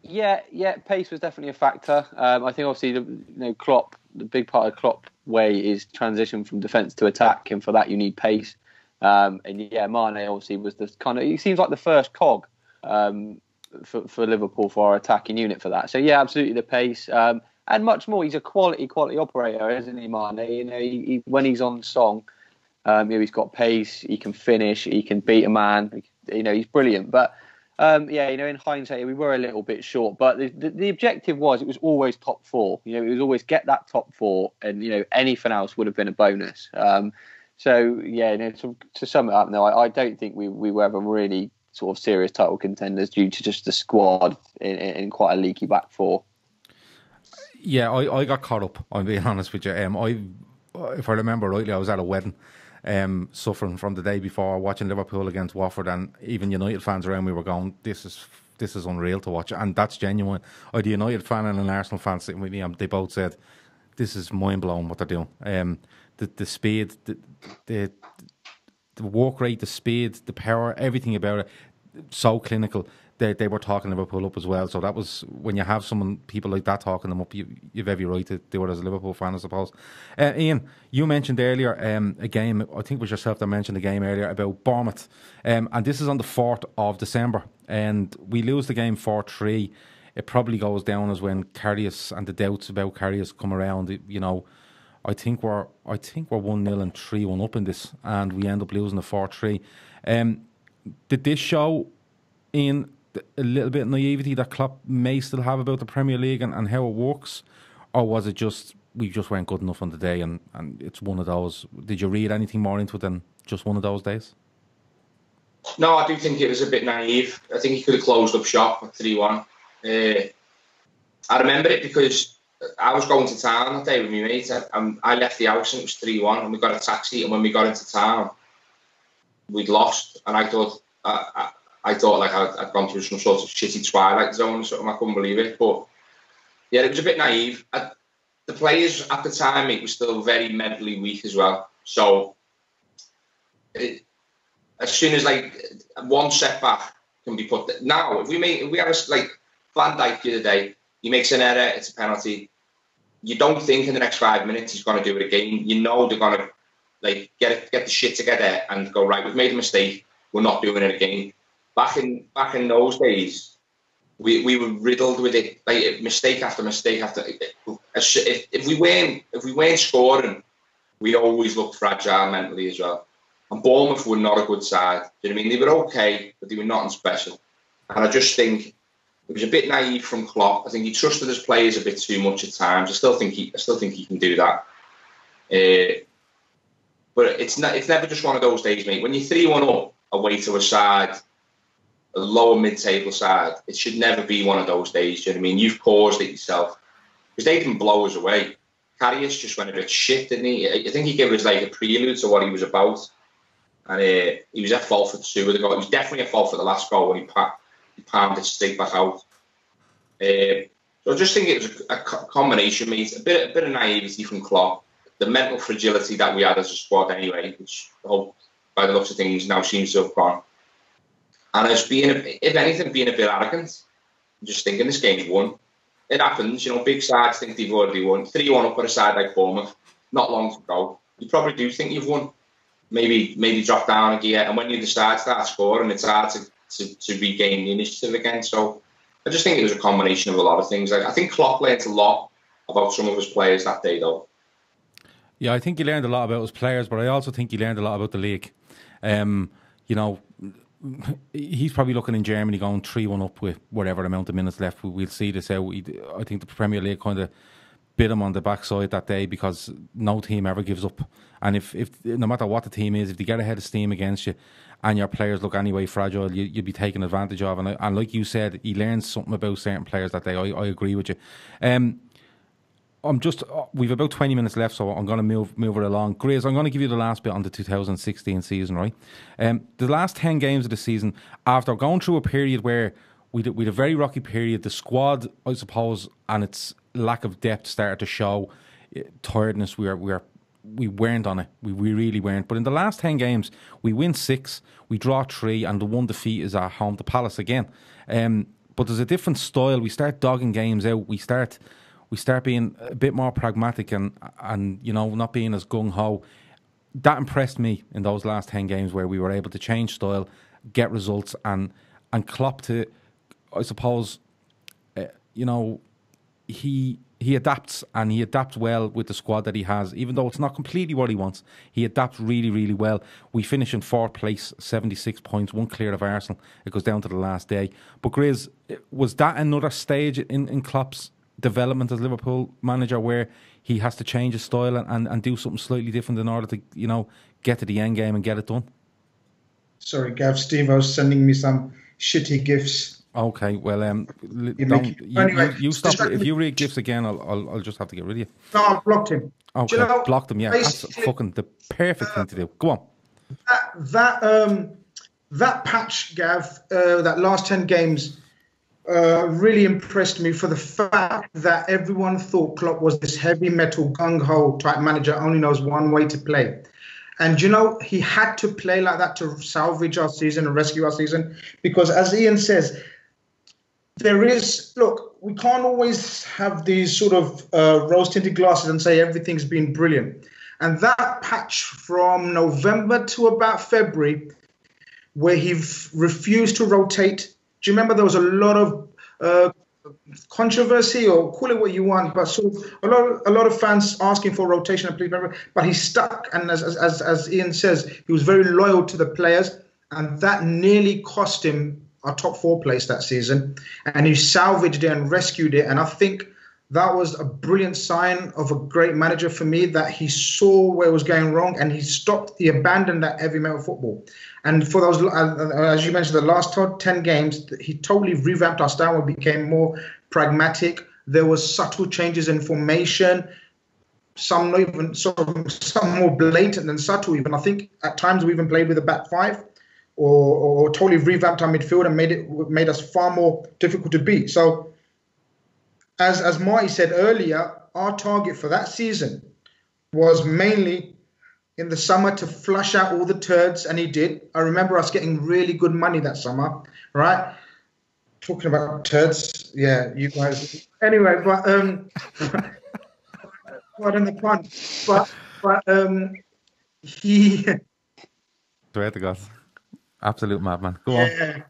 Yeah, pace was definitely a factor. I think obviously Klopp, the big part of Klopp way is transition from defence to attack, and for that you need pace. Mane obviously was the kind of, he seems like the first cog for Liverpool, for our attacking unit for that. So yeah, absolutely the pace, and much more. He's a quality operator, isn't he, Mane? He when he's on song, he's got pace. He can finish. He can beat a man. He's brilliant. But in hindsight, we were a little bit short. But the objective was, it was always top 4. It was always get that top 4, and anything else would have been a bonus. To sum it up, no, I don't think we were ever really sort of serious title contenders due to just the squad in quite a leaky back 4. Yeah, I got caught up, I'm being honest with you. If I remember rightly, I was at a wedding, suffering from the day before, watching Liverpool against Watford, and even United fans around me were going, this is unreal to watch, and that's genuine. I had a United fan and an Arsenal fan sitting with me, and they both said, this is mind-blowing what they're doing. The speed, the work rate, the speed, the power, everything about it. so clinical. They were talking Liverpool up as well. So that was, when you have people like that talking them up, you've every right to do it as a Liverpool fan, I suppose. Ian, you mentioned earlier a game, I think it was yourself that mentioned a game earlier about Bournemouth. And this is on the 4th of December. And we lose the game 4-3. It probably goes down as when Karius and the doubts about Karius come around. You know, I think we're 1-0 and 3-1 up in this, and we end up losing the 4-3. Did this show in a little bit of naivety that Klopp may still have about the Premier League and how it works, or was it just we just weren't good enough on the day and it's one of those? Did you read anything more into it than just one of those days? No, I do think it was a bit naive. I think he could have closed up shop at 3-1. I remember it because I was going to town that day with my mate. I left the house and it was 3-1, and we got a taxi, and when we got into town, we'd lost, and I thought like I'd gone through some sort of shitty twilight zone or something. I couldn't believe it. But yeah, it was a bit naive. The players at the time, it was still very mentally weak as well. So as soon as like one setback can be put now, if we have like Van Dijk the other day, he makes an error, it's a penalty. You don't think in the next 5 minutes he's going to do it again. You know they're going to like get the shit together and go, right, we've made a mistake, we're not doing it again. Back in those days, we were riddled with it, like mistake after mistake after. If we weren't scoring, we always looked fragile mentally as well. And Bournemouth were not a good side. Do you know what I mean? They were okay, but they were nothing special. And I just think it was a bit naive from Klopp. I think he trusted his players a bit too much at times. I still think he can do that. But it's never just one of those days, mate. When you're 3-1 up away to a side, a lower mid-table side, it should never be one of those days. Do you know what I mean? You've caused it yourself, because they didn't blow us away. Karius just went a bit shit, didn't he? I think he gave us like a prelude to what he was about, and he was at fault for 2 of the goals. He was definitely at fault for the last goal when he palmed it straight back out. So I just think it was a combination, mate. A bit of naivety from Klopp, the mental fragility that we had as a squad anyway, which I hope by the looks of things now seems to have gone. And as being, if anything, being a bit arrogant, just thinking this game's won. It happens, you know, big sides think they've already won. 3-1 up at a side like Bournemouth, not long to go. You probably do think you've won. Maybe drop down a gear, and when you decide to start scoring, it's hard to regain the initiative again. So I just think it was a combination of a lot of things. I think Klopp learned a lot about some of his players that day, though. Yeah, I think he learned a lot about his players, but I also think he learned a lot about the league. You know, he's probably looking in Germany going 3-1 up with whatever amount of minutes left. We'll see this out. I think the Premier League kind of bit him on the backside that day, because no team ever gives up. And if no matter what the team is, if they get ahead of steam against you and your players look anyway fragile, you'd be taken advantage of. And like you said, he learned something about certain players that day. I agree with you. We've about 20 minutes left, so I'm going to move it along. Grace, I'm going to give you the last bit on the 2016 season, right? The last 10 games of the season, after going through a period where we had a very rocky period, the squad, I suppose, and its lack of depth started to show. Tiredness, we weren't on it. We really weren't. But in the last 10 games, we win 6, we draw 3, and the one defeat is at home to Palace again. But there's a different style. We start dogging games out. We start being a bit more pragmatic and you know, not being as gung-ho. That impressed me in those last 10 games, where we were able to change style, get results, and Klopp, to, I suppose, you know, he adapts, and he adapts well with the squad that he has. Even though it's not completely what he wants, he adapts really, really well. We finish in 4th place, 76 points, 1 clear of Arsenal. It goes down to the last day. But Grizz, was that another stage in Klopp's development as Liverpool manager, where he has to change his style and do something slightly different in order to, you know, get to the end game and get it done? Sorry, Gav, Steve, I was sending me some shitty gifs. Okay, well, you stop. If you read gifs again, I'll just have to get rid of you. No, I blocked him. Okay, you know, blocked him. Yeah, that's fucking the perfect thing to do. Go on. That patch, Gav, that last 10 games, really impressed me for the fact that everyone thought Klopp was this heavy metal gung-ho type manager, only knows one way to play. And he had to play like that to salvage our season and rescue our season. Because as Ian says, we can't always have these sort of rose-tinted glasses and say everything's been brilliant. And that patch from November to about February, where he refused to rotate. Do you remember there was a lot of controversy, or call it what you want, but sort of a lot of fans asking for rotation, but he stuck. And as Ian says, he was very loyal to the players, and that nearly cost him our top 4 place that season. And he salvaged it and rescued it. And I think that was a brilliant sign of a great manager for me, that he saw where it was going wrong and he abandoned that heavy metal football. And for those, as you mentioned, the last 10 games, he totally revamped our style and became more pragmatic. There was subtle changes in formation, some more blatant than subtle even. I think at times we even played with a back 5 or totally revamped our midfield and made us far more difficult to beat. So as Marty said earlier, our target for that season was mainly in the summer to flush out all the turds, and he did. I remember us getting really good money that summer, right? Talking about turds, yeah, you guys. Anyway, but pardon the pun, but he. Swear to God, absolute madman. Go on.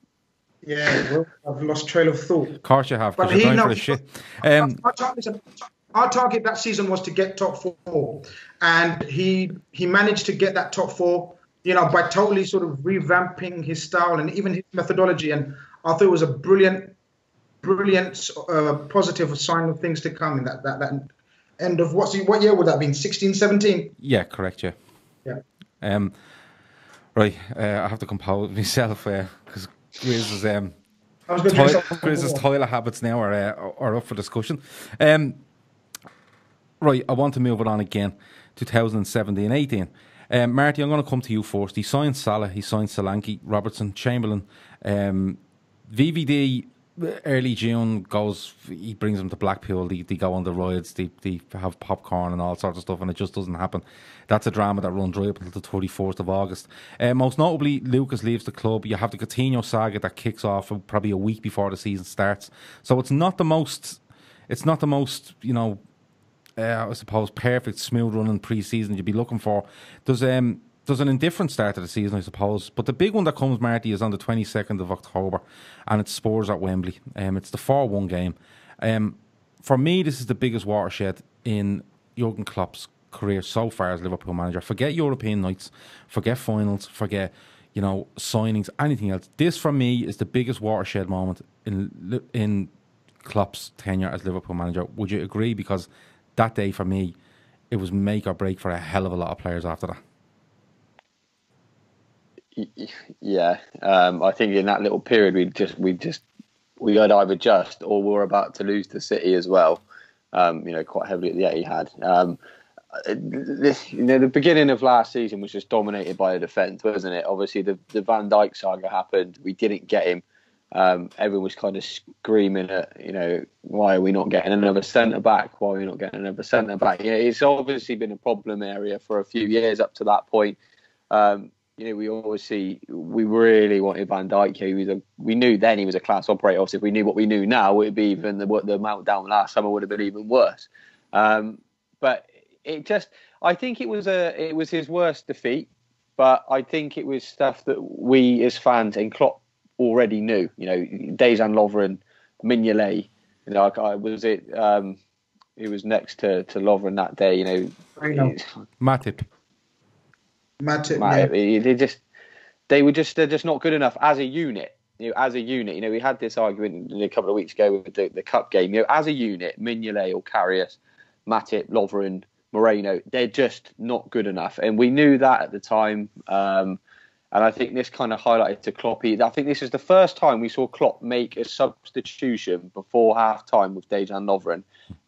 Yeah, well, I've lost trail of thought. Of course you have, because you're going for the shit. Our target that season was to get top 4, and he managed to get that top 4, by totally sort of revamping his style and even his methodology. And I thought it was a brilliant, positive sign of things to come in that end of what year would that have been? 16, 17? Yeah, correct. Yeah. Right. I have to compose myself because Grizz's toilet habits now are up for discussion. Right, I want to move it on again. 2017-18. Marty, I'm going to come to you first. He signed Salah, he signed Solanke, Robertson, Chamberlain. VVD, early June, he brings them to Blackpool. They go on the rides, they have popcorn and all sorts of stuff, and it just doesn't happen. That's a drama that runs right up until the 24th of August. Most notably, Lucas leaves the club. You have the Coutinho saga that kicks off probably a week before the season starts. So it's not the most, I suppose, perfect, smooth running pre-season you'd be looking for. There's an indifferent start to the season, I suppose. But the big one that comes, Marty, is on the 22nd of October, and it's Spurs at Wembley. It's the 4-1 game. For me, this is the biggest watershed in Jurgen Klopp's career so far as Liverpool manager. Forget European nights, forget finals, forget signings, anything else. This, for me, is the biggest watershed moment in Klopp's tenure as Liverpool manager. Would you agree? Because that day, for me, it was make or break for a hell of a lot of players after that. Yeah, I think in that little period we had either just or we were about to lose to City as well. Quite heavily at the Etihad. The beginning of last season was just dominated by the defence, wasn't it? Obviously, the Van Dijk saga happened. We didn't get him. Everyone was kind of screaming at, why are we not getting another centre back? Why are we not getting another centre back? It's obviously been a problem area for a few years up to that point. We really wanted Van Dijk. We knew then he was a class operator. Obviously, if we knew what we knew now, it would be even the meltdown last summer would have been even worse. But I think it was his worst defeat. But I think it was stuff that we as fans and Klopp already knew. Dejan Lovren, Mignolet. He was next to Lovren that day. Matip. Yeah. They're just not good enough as a unit. We had this argument a couple of weeks ago with the cup game. As a unit, Mignolet or Karius, Matip, Lovren, Moreno, they're just not good enough, and we knew that at the time. And I think this kind of highlighted to Klopp. I think this is the first time we saw Klopp make a substitution before half time with Dejan Lovren.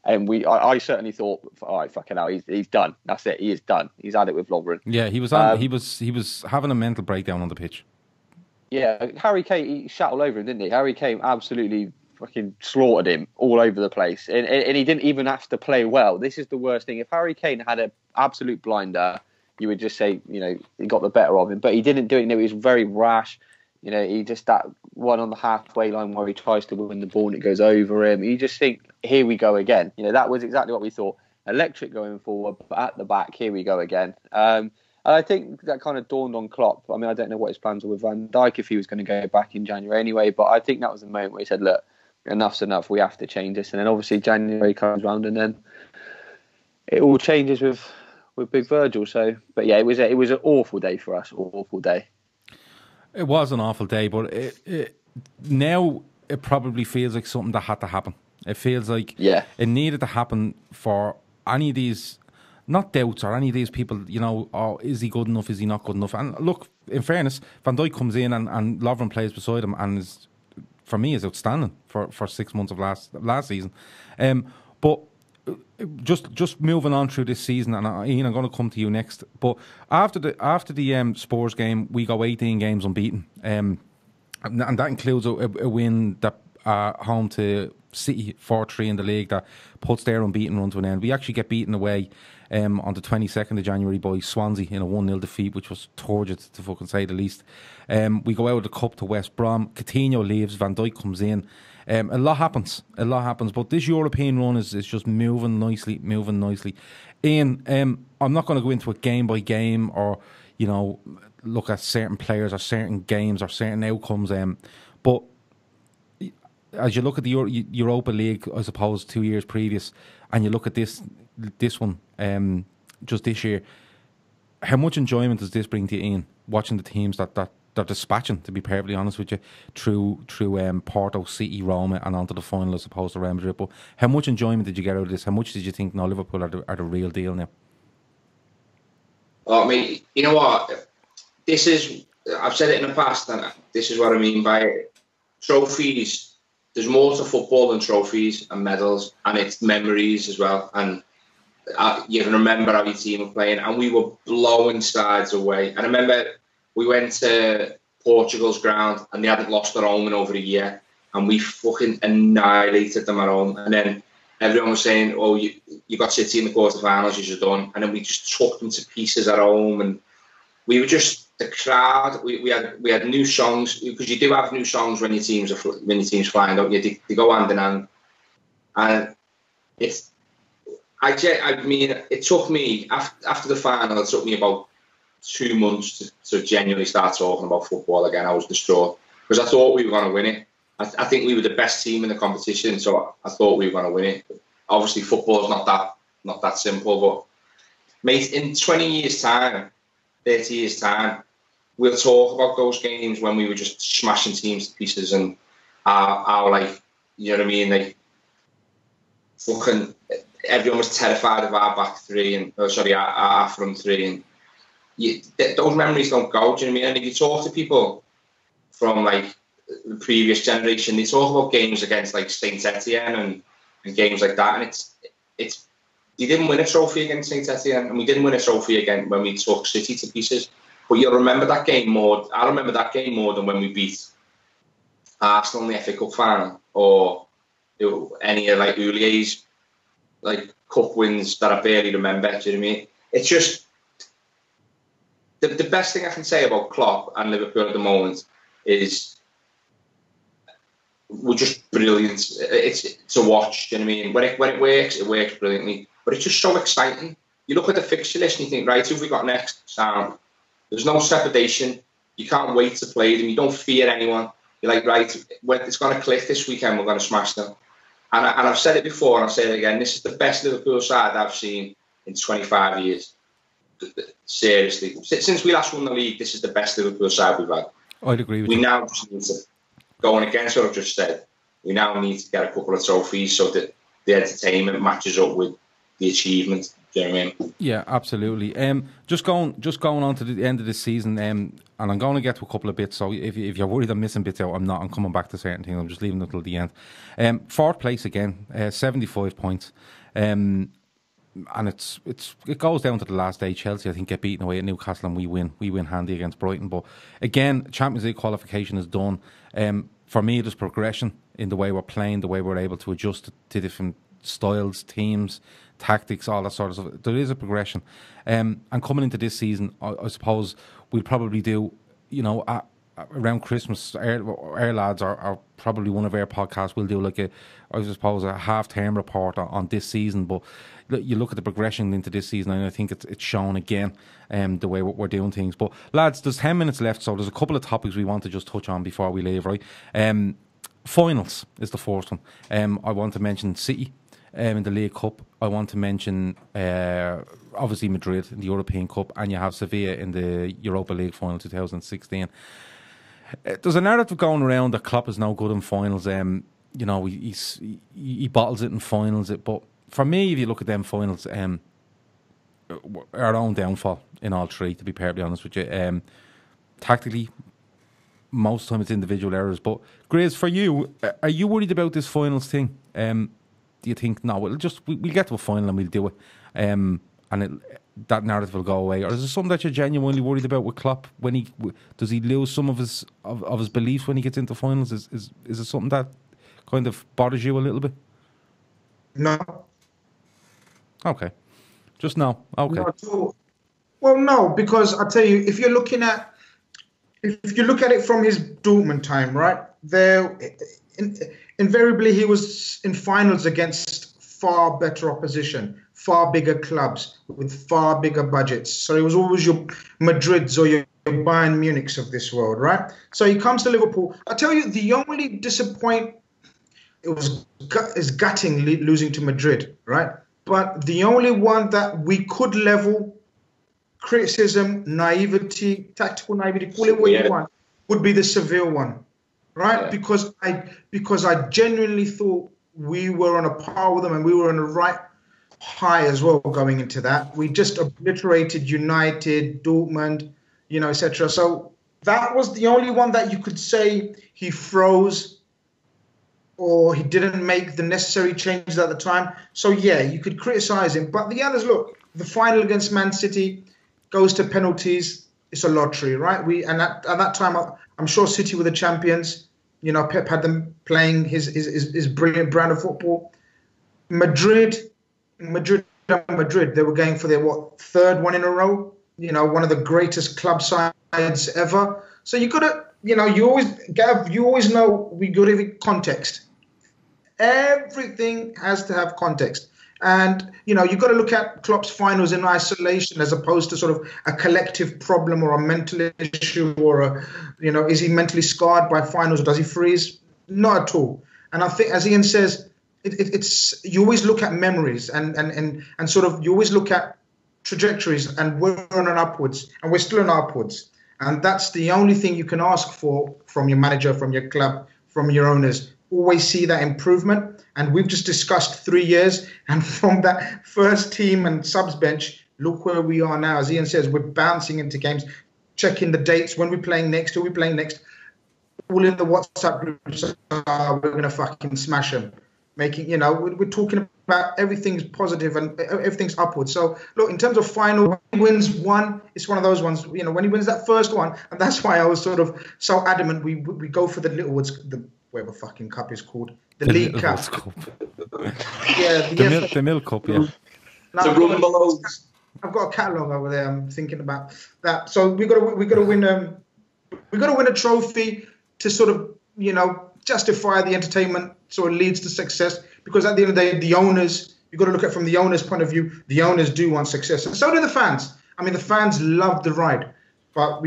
And I certainly thought, all right, fucking hell, he's done. That's it. He is done. He's had it with Lovren. Yeah, he was he was having a mental breakdown on the pitch. Yeah, Harry Kane, he shat all over him, didn't he? Harry Kane absolutely fucking slaughtered him all over the place. And he didn't even have to play well. This is the worst thing. If Harry Kane had an absolute blinder, you would just say, he got the better of him. But he didn't do it. He was very rash. He just, that one on the halfway line where he tries to win the ball and it goes over him. You just think, here we go again. That was exactly what we thought. Electric going forward, but at the back, here we go again. And I think that kind of dawned on Klopp. I mean, I don't know what his plans were with Van Dijk, if he was going to go back in January anyway. But I think that was the moment where he said, look, enough's enough. We have to change this. And then obviously January comes round and then it all changes with Big Virgil. So, but yeah, it was an awful day for us. Awful day. It was an awful day, but now it probably feels like something that had to happen. It feels like it needed to happen for any of these, not doubts or any of these people, is he good enough? Is he not good enough? And look, in fairness, Van Dijk comes in and Lovren plays beside him and for me is outstanding for 6 months of last season. But just moving on through this season, and Ian, I'm going to come to you next. But after the Spurs game, we go 18 games unbeaten, and that includes a win that home to City 4-3 in the league that puts their unbeaten run to an end. We actually get beaten away on the 22nd of January by Swansea in a 1-0 defeat, which was turgid to fucking say the least. We go out of the cup to West Brom. Coutinho leaves. Van Dijk comes in. A lot happens. But this European run is just moving nicely. Ian, I'm not going to go into it game by game or look at certain players or certain games or certain outcomes. But as you look at the Europa League, I suppose 2 years previous, and you look at this one just this year, how much enjoyment does this bring to you, Ian, watching the teams that they're dispatching, to be perfectly honest with you, through Porto, City, Roma, and onto the final as opposed to Real Madrid? But how much enjoyment did you get out of this? How much did you think, no, Liverpool are the real deal now? Well, I mean, you know what? This is, I've said it in the past, and this is what I mean by it. Trophies. There's more to football than trophies and medals, and it's memories as well. And you can remember how your team were playing, and we were blowing sides away. And I remember we went to Portugal's ground, and they hadn't lost at home in over a year, and we fucking annihilated them at home. And then everyone was saying, "Oh, you got City in the quarterfinals, you're done." And then we just took them to pieces at home, and we were just. The crowd, we had new songs, because you do have new songs when your team's flying, don't you? They go hand in hand, and I mean, it took me after the final. It took me about 2 months to genuinely start talking about football again. I was distraught because I thought we were going to win it. I think we were the best team in the competition, so I thought we were going to win it. Obviously, football is not that simple, but mate, in 20 years' time, 30 years' time. We'll talk about those games when we were just smashing teams to pieces and our like, you know what I mean? Like, fucking, everyone was terrified of our back three and, our front three. And those memories don't go, do you know what I mean? And if you talk to people from like the previous generation, they talk about games against like Saint Etienne and games like that. And it's, they didn't win a trophy against Saint Etienne, and we didn't win a trophy again when we took City to pieces. But you'll remember that game more. I remember that game more than when we beat Arsenal in the FA Cup final or any of like Ulier's like cup wins that I barely remember. Do you know what I mean? It's just the best thing I can say about Klopp and Liverpool at the moment is we're just brilliant. It's to watch. Do you know what I mean? When it works brilliantly. But it's just so exciting. You look at the fixture list and you think, right, who have we got next? Sound. There's no trepidation. You can't wait to play them. You don't fear anyone. You're like, right, when it's going to click this weekend, we're going to smash them. And I've said it before, and I'll say it again. This is the best Liverpool side I've seen in 25 years. Seriously. Since we last won the league, this is the best Liverpool side we've had. I'd agree with you. We now just need to, going against what I've just said, we now need to get a couple of trophies so that the entertainment matches up with the achievement. Do you know what I mean? Yeah, absolutely. Just going on to the end of the season, and I'm going to get to a couple of bits. So if you're worried I'm missing bits out, I'm not. I'm coming back to certain things. I'm just leaving it till the end. Fourth place again, 75 points, and it goes down to the last day. Chelsea, I think, get beaten away at Newcastle, and we win handy against Brighton. But again, Champions League qualification is done. For me, there's progression in the way we're playing, the way we're able to adjust to different styles, teams, tactics, all that sort of stuff. There is a progression. And coming into this season, I suppose we'll probably do, around Christmas, our lads are probably one of our podcasts. We'll do I suppose, a half-term report on this season. But you look at the progression into this season, and I think it's shown again the way we're doing things. But lads, there's 10 minutes left, so there's a couple of topics we want to just touch on before we leave, right? Finals is the first one. I want to mention City in the League Cup. I want to mention obviously Madrid in the European Cup, and you have Sevilla in the Europa League final 2016. There's a narrative going around that Klopp is no good in finals. He bottles it in finals. But for me, if you look at them finals, our own downfall in all three, to be perfectly honest with you. Tactically, most of the time it's individual errors. But Grace, for you, are you worried about this finals thing? Do you think, no, we'll get to a final and we'll do it, and that narrative will go away? Or is it something that you're genuinely worried about with Klopp? Does he lose some of his beliefs when he gets into finals? Is it something that kind of bothers you a little bit? No. Okay. Just no. Okay. Not at all. Well, no, because I tell you, if you look at it from his Dortmund time, right? Invariably he was in finals against far better opposition, far bigger clubs with far bigger budgets. So it was always your Madrids or your Bayern Munichs of this world, right? So he comes to Liverpool. I tell you, the only disappointment, is gutting losing to Madrid, right? But the only one that we could level criticism, naivety, tactical naivety, call it what you want, would be the Seville one, right? Yeah. Because I genuinely thought we were on a par with them and we were on the right high as well going into that. We just obliterated United, Dortmund, etc. So that was the only one that you could say he froze or he didn't make the necessary changes at the time. So yeah, you could criticize him. But the others, look, the final against Man City goes to penalties. It's a lottery, right? At that time, I'm sure City were the champions. Pep had them playing his brilliant brand of football. Madrid, they were going for their third one in a row. One of the greatest club sides ever. So you gotta, you always know we got to give context. Everything has to have context. And, you've got to look at Klopp's finals in isolation as opposed to sort of a collective problem or a mental issue or, is he mentally scarred by finals or does he freeze? Not at all. And I think, as Ian says, it's you always look at memories and sort of you always look at trajectories, and we're on an upwards and we're still on upwards. And that's the only thing you can ask for from your manager, from your club, from your owners. Always see that improvement. And we've just discussed 3 years. And from that first team and subs bench, look where we are now. As Ian says, we're bouncing into games, checking the dates, when we're playing next, who we're playing next. All in the WhatsApp groups, we're going to fucking smash them. We're talking about everything's positive and everything's upwards. So, look, in terms of final, when he wins one, it's one of those ones, when he wins that first one. And that's why I was sort of so adamant we go for the Littlewoods, whatever fucking cup is called, the League Cup. Yeah, the Milk Cup, yeah. I've got a catalogue over there. I'm thinking about that. So we got to win a trophy to sort of justify the entertainment, so it leads to success. Because at the end of the day, the owners, you've got to look at it from the owners' point of view. The owners do want success, and so do the fans. I mean, the fans love the ride, but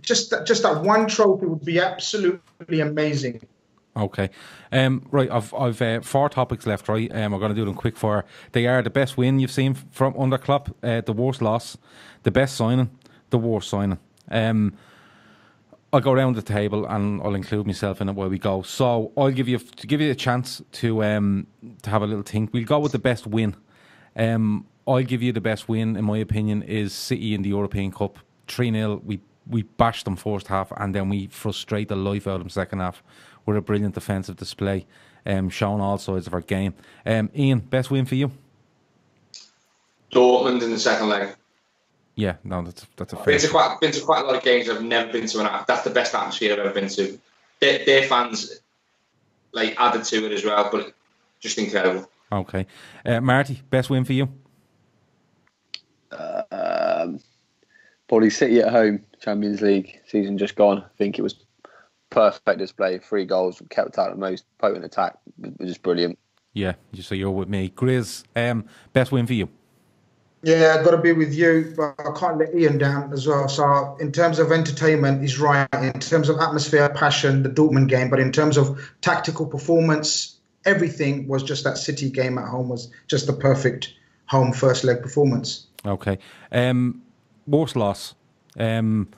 just that one trophy would be absolutely amazing. Okay. Right, I've 4 topics left, right? We're going to do them quick fire. They are the best win you've seen from under Klopp, the worst loss, the best signing, the worst signing. I'll go around the table and I'll include myself in it while we go. So I'll give you a chance to have a little think. We'll go with the best win. I'll give you the best win, in my opinion, is City in the European Cup. 3-0. We bashed them first half and then we frustrate the life out of them second half. With a brilliant defensive display, showing all sides of our game. Ian, best win for you? Dortmund in the second leg. Yeah, no, that's a fair. Been to quite a lot of games I've never been to, that's the best atmosphere I've ever been to. Their fans added to it as well, but just incredible. Okay. Marty, best win for you? Probably City at home, Champions League season just gone. I think it was perfect display. 3 goals, kept out the most potent attack. It was just brilliant. Yeah, so you're with me. Grizz, best win for you? Yeah, I've got to be with you, but I can't let Ian down as well. So in terms of entertainment, he's right. In terms of atmosphere, passion, the Dortmund game. But in terms of tactical performance, everything was just that City game at home was just the perfect home first leg performance. Okay. Worst loss. I'm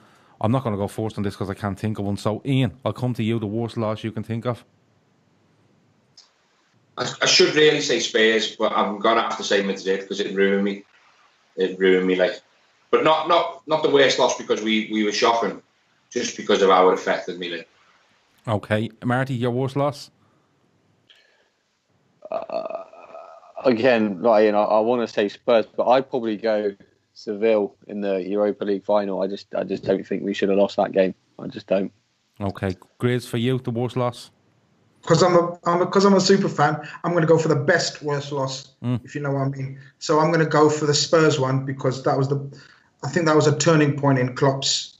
not going to go first on this because I can't think of one. So Ian, I'll come to you. The worst loss you can think of? I should really say Spurs, but I'm going to have to say Madrid because it ruined me. But not the worst loss because we were shocking, just because of how it affected me. Like. Okay, Marty, your worst loss? Again, Ryan, I want to say Spurs, but I'd probably go Seville in the Europa League final. I just don't think we should have lost that game. I just don't. Okay, Grizz, for you, the worst loss? Because I'm a super fan, I'm going to go for the best worst loss, if you know what I mean. So I'm going to go for the Spurs one because I think that was a turning point in Klopp's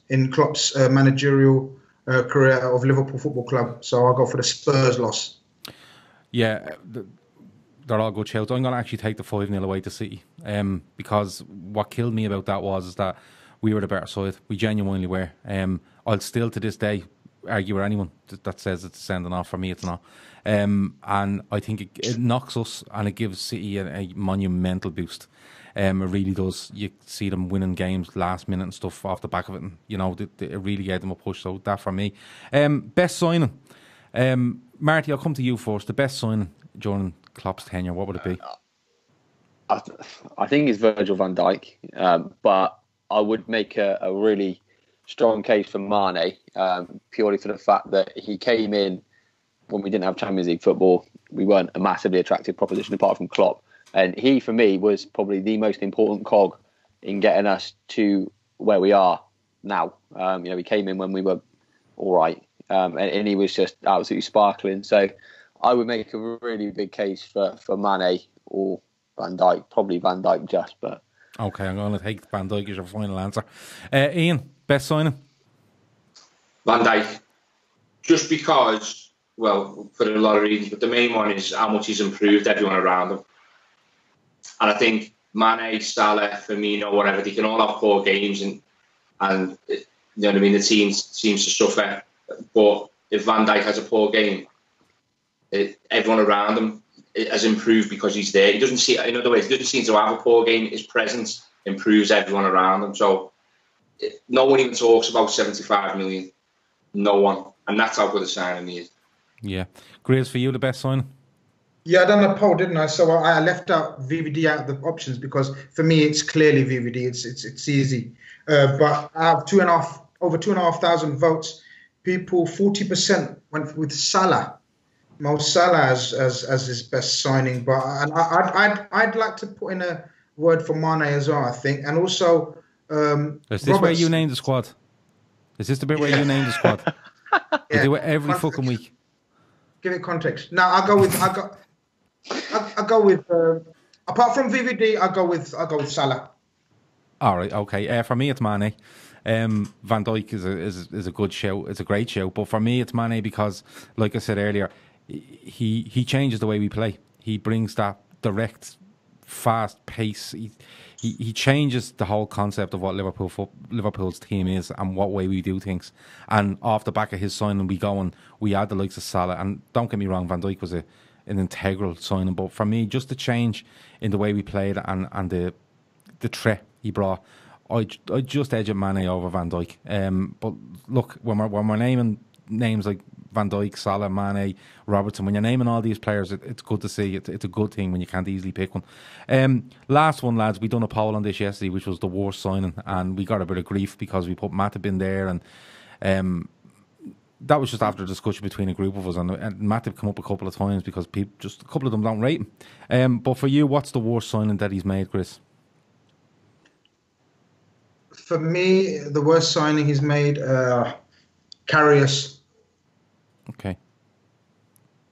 managerial career of Liverpool Football Club. So I'll go for the Spurs loss. Yeah, they're all good shouts. I'm going to actually take the 5-0 away to City because what killed me about that was that we were the better side. We genuinely were. I'll still to this day argue with anyone that says it's sending off. For me, it's not. And I think it knocks us and it gives City a monumental boost. It really does. You see them winning games last minute and stuff off the back of it. And, it really gave them a push. So that for me. Best signing. Marty, I'll come to you first. The best signing during Klopp's tenure, what would it be? I think it's Virgil van Dijk. But I would make a really strong case for Mane, purely for the fact that he came in when we didn't have Champions League football. We weren't a massively attractive proposition apart from Klopp. And he, for me, was probably the most important cog in getting us to where we are now. He came in when we were all right. And he was just absolutely sparkling. So I would make a really big case for Mane or Van Dijk, probably Van Dijk just, but... Okay, I'm going to take Van Dijk as your final answer. Ian, best signing? Van Dijk. Just because, well, for a lot of reasons, but the main one is how much he's improved everyone around him. And I think Mane, Salah, Firmino, whatever, they can all have poor games and you know what I mean, the team seems to suffer. But if Van Dijk has a poor game, everyone around him has improved because he's there. In other words, he doesn't seem to have a poor game. His presence improves everyone around him. So no one even talks about 75 million. No one. And that's how good a signing he is. Yeah. Graves, for you, the best signing? Yeah, I done a poll, didn't I? So I left out VVD out of the options because for me it's clearly VVD. It's easy. But I have over 2,500 votes. People, 40% went with Salah. Mo Salah as his best signing, but I'd like to put in a word for Mane as well. I think, and also is this where you name the squad? Is this the bit where you name the squad? They do it every fucking week. Give it context. Now I go with apart from VVD, I go with Salah. All right, okay. For me, it's Mane. Van Dijk is a good show. It's a great show, but for me, it's Mane because, like I said earlier, he changes the way we play. He brings that direct, fast pace. He changes the whole concept of what Liverpool's team is and what way we do things. And off the back of his signing, we add the likes of Salah. And don't get me wrong, Van Dijk was an integral signing, but for me, just the change in the way we played and the threat he brought, I just edge at Mane over Van Dijk. But look, when we're naming names like Van Dijk, Salah, Mane, Robertson, when you're naming all these players, it's good to see. It's a good thing when you can't easily pick one. Last one, lads, we done a poll on this yesterday, which was the worst signing, and we got a bit of grief because we put Matip in there, and that was just after a discussion between a group of us, and Matip come up a couple of times because a couple of them don't rate him. But for you, what's the worst signing that he's made, Chris? For me, the worst signing he's made, Karius. Okay.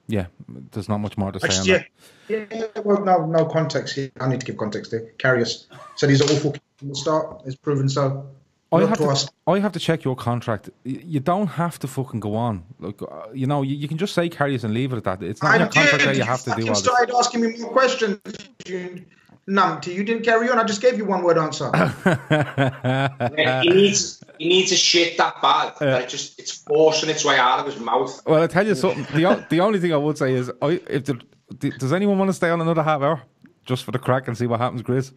Yeah, there's not much more to say on Yeah, that. yeah. Well, no context here. I need to give context there. Karius said he's awful from the start. It's proven so. I have to check your contract. You don't have to fucking go on. Like, you can just say Karius and leave it at that. It's not in your contract that you have to do all this. You started asking me more questions. Numpty, you didn't carry on. I just gave you one word answer. He needs a shit that bad. Like it's forcing its way out of his mouth. Well, I tell you something. The only thing I would say is, does anyone want to stay on another half hour just for the crack and see what happens, Grizz?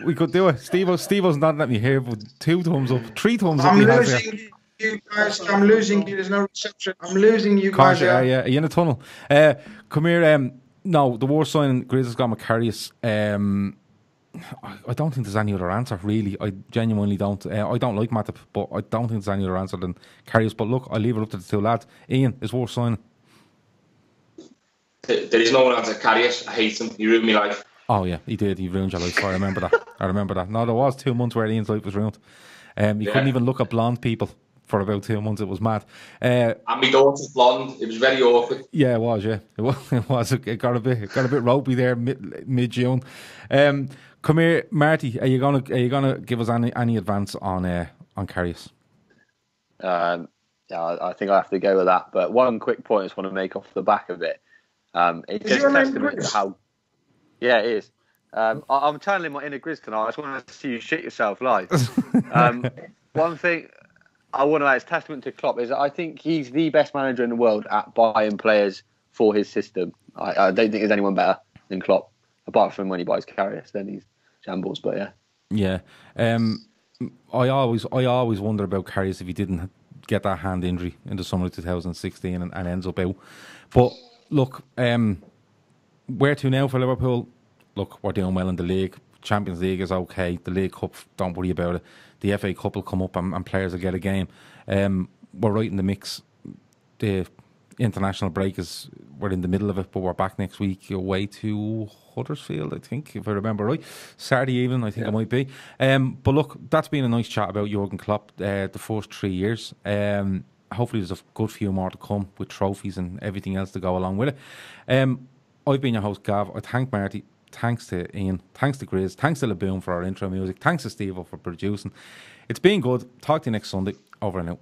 We could do it. Steve-O's not letting me hear, but 2 thumbs up, 3 thumbs up. I'm losing you guys. I'm losing you. There's no reception. I'm losing you guys. Yeah. Are you in a tunnel? Come here. No, the worst signing Grizz has got Macarius. I don't think there's any other answer, really. I genuinely don't. I don't like Matip, but I don't think there's any other answer than Karius. But look, I'll leave it up to the 2 lads. Ian, is worst signing? There is no one answer. Karius, I hate him. He ruined my life. Oh yeah, he did. He ruined your life. I remember that. No, there was 2 months where Ian's life was ruined. You couldn't even look at blonde people for about 2 months. It was mad. And my daughter's blonde. It was very awkward. Yeah, it was. Yeah, it was. It got a bit ropey there mid June. Come here, Marty. Are you gonna give us any advance on Karius? Yeah, I think I have to go with that. But one quick point I just want to make off the back of it. It's just testament to how. Yeah, it is. I'm channeling my inner Grizz tonight. I just want to see you shit yourself live. One thing I want to add, it's testament to Klopp, is that I think he's the best manager in the world at buying players for his system. I don't think there's anyone better than Klopp, apart from when he buys Karius, then he's shambles. But yeah. Yeah. I always wonder about Karius if he didn't get that hand injury in the summer of 2016 and ends up out. But look, where to now for Liverpool? Look, we're doing well in the league. Champions League is okay. The League Cup, don't worry about it. The FA Cup will come up and players will get a game. We're right in the mix. The international break we're in the middle of it, but we're back next week away to Huddersfield, I think, if I remember right. Saturday evening, I think it might be. But look, that's been a nice chat about Jurgen Klopp the first 3 years. Hopefully there's a good few more to come with trophies and everything else to go along with it. I've been your host, Gav. I thank Marty. Thanks to Ian. Thanks to Grizz. Thanks to Laboon for our intro music. Thanks to Steve for producing. It's been good. Talk to you next Sunday. Over and out.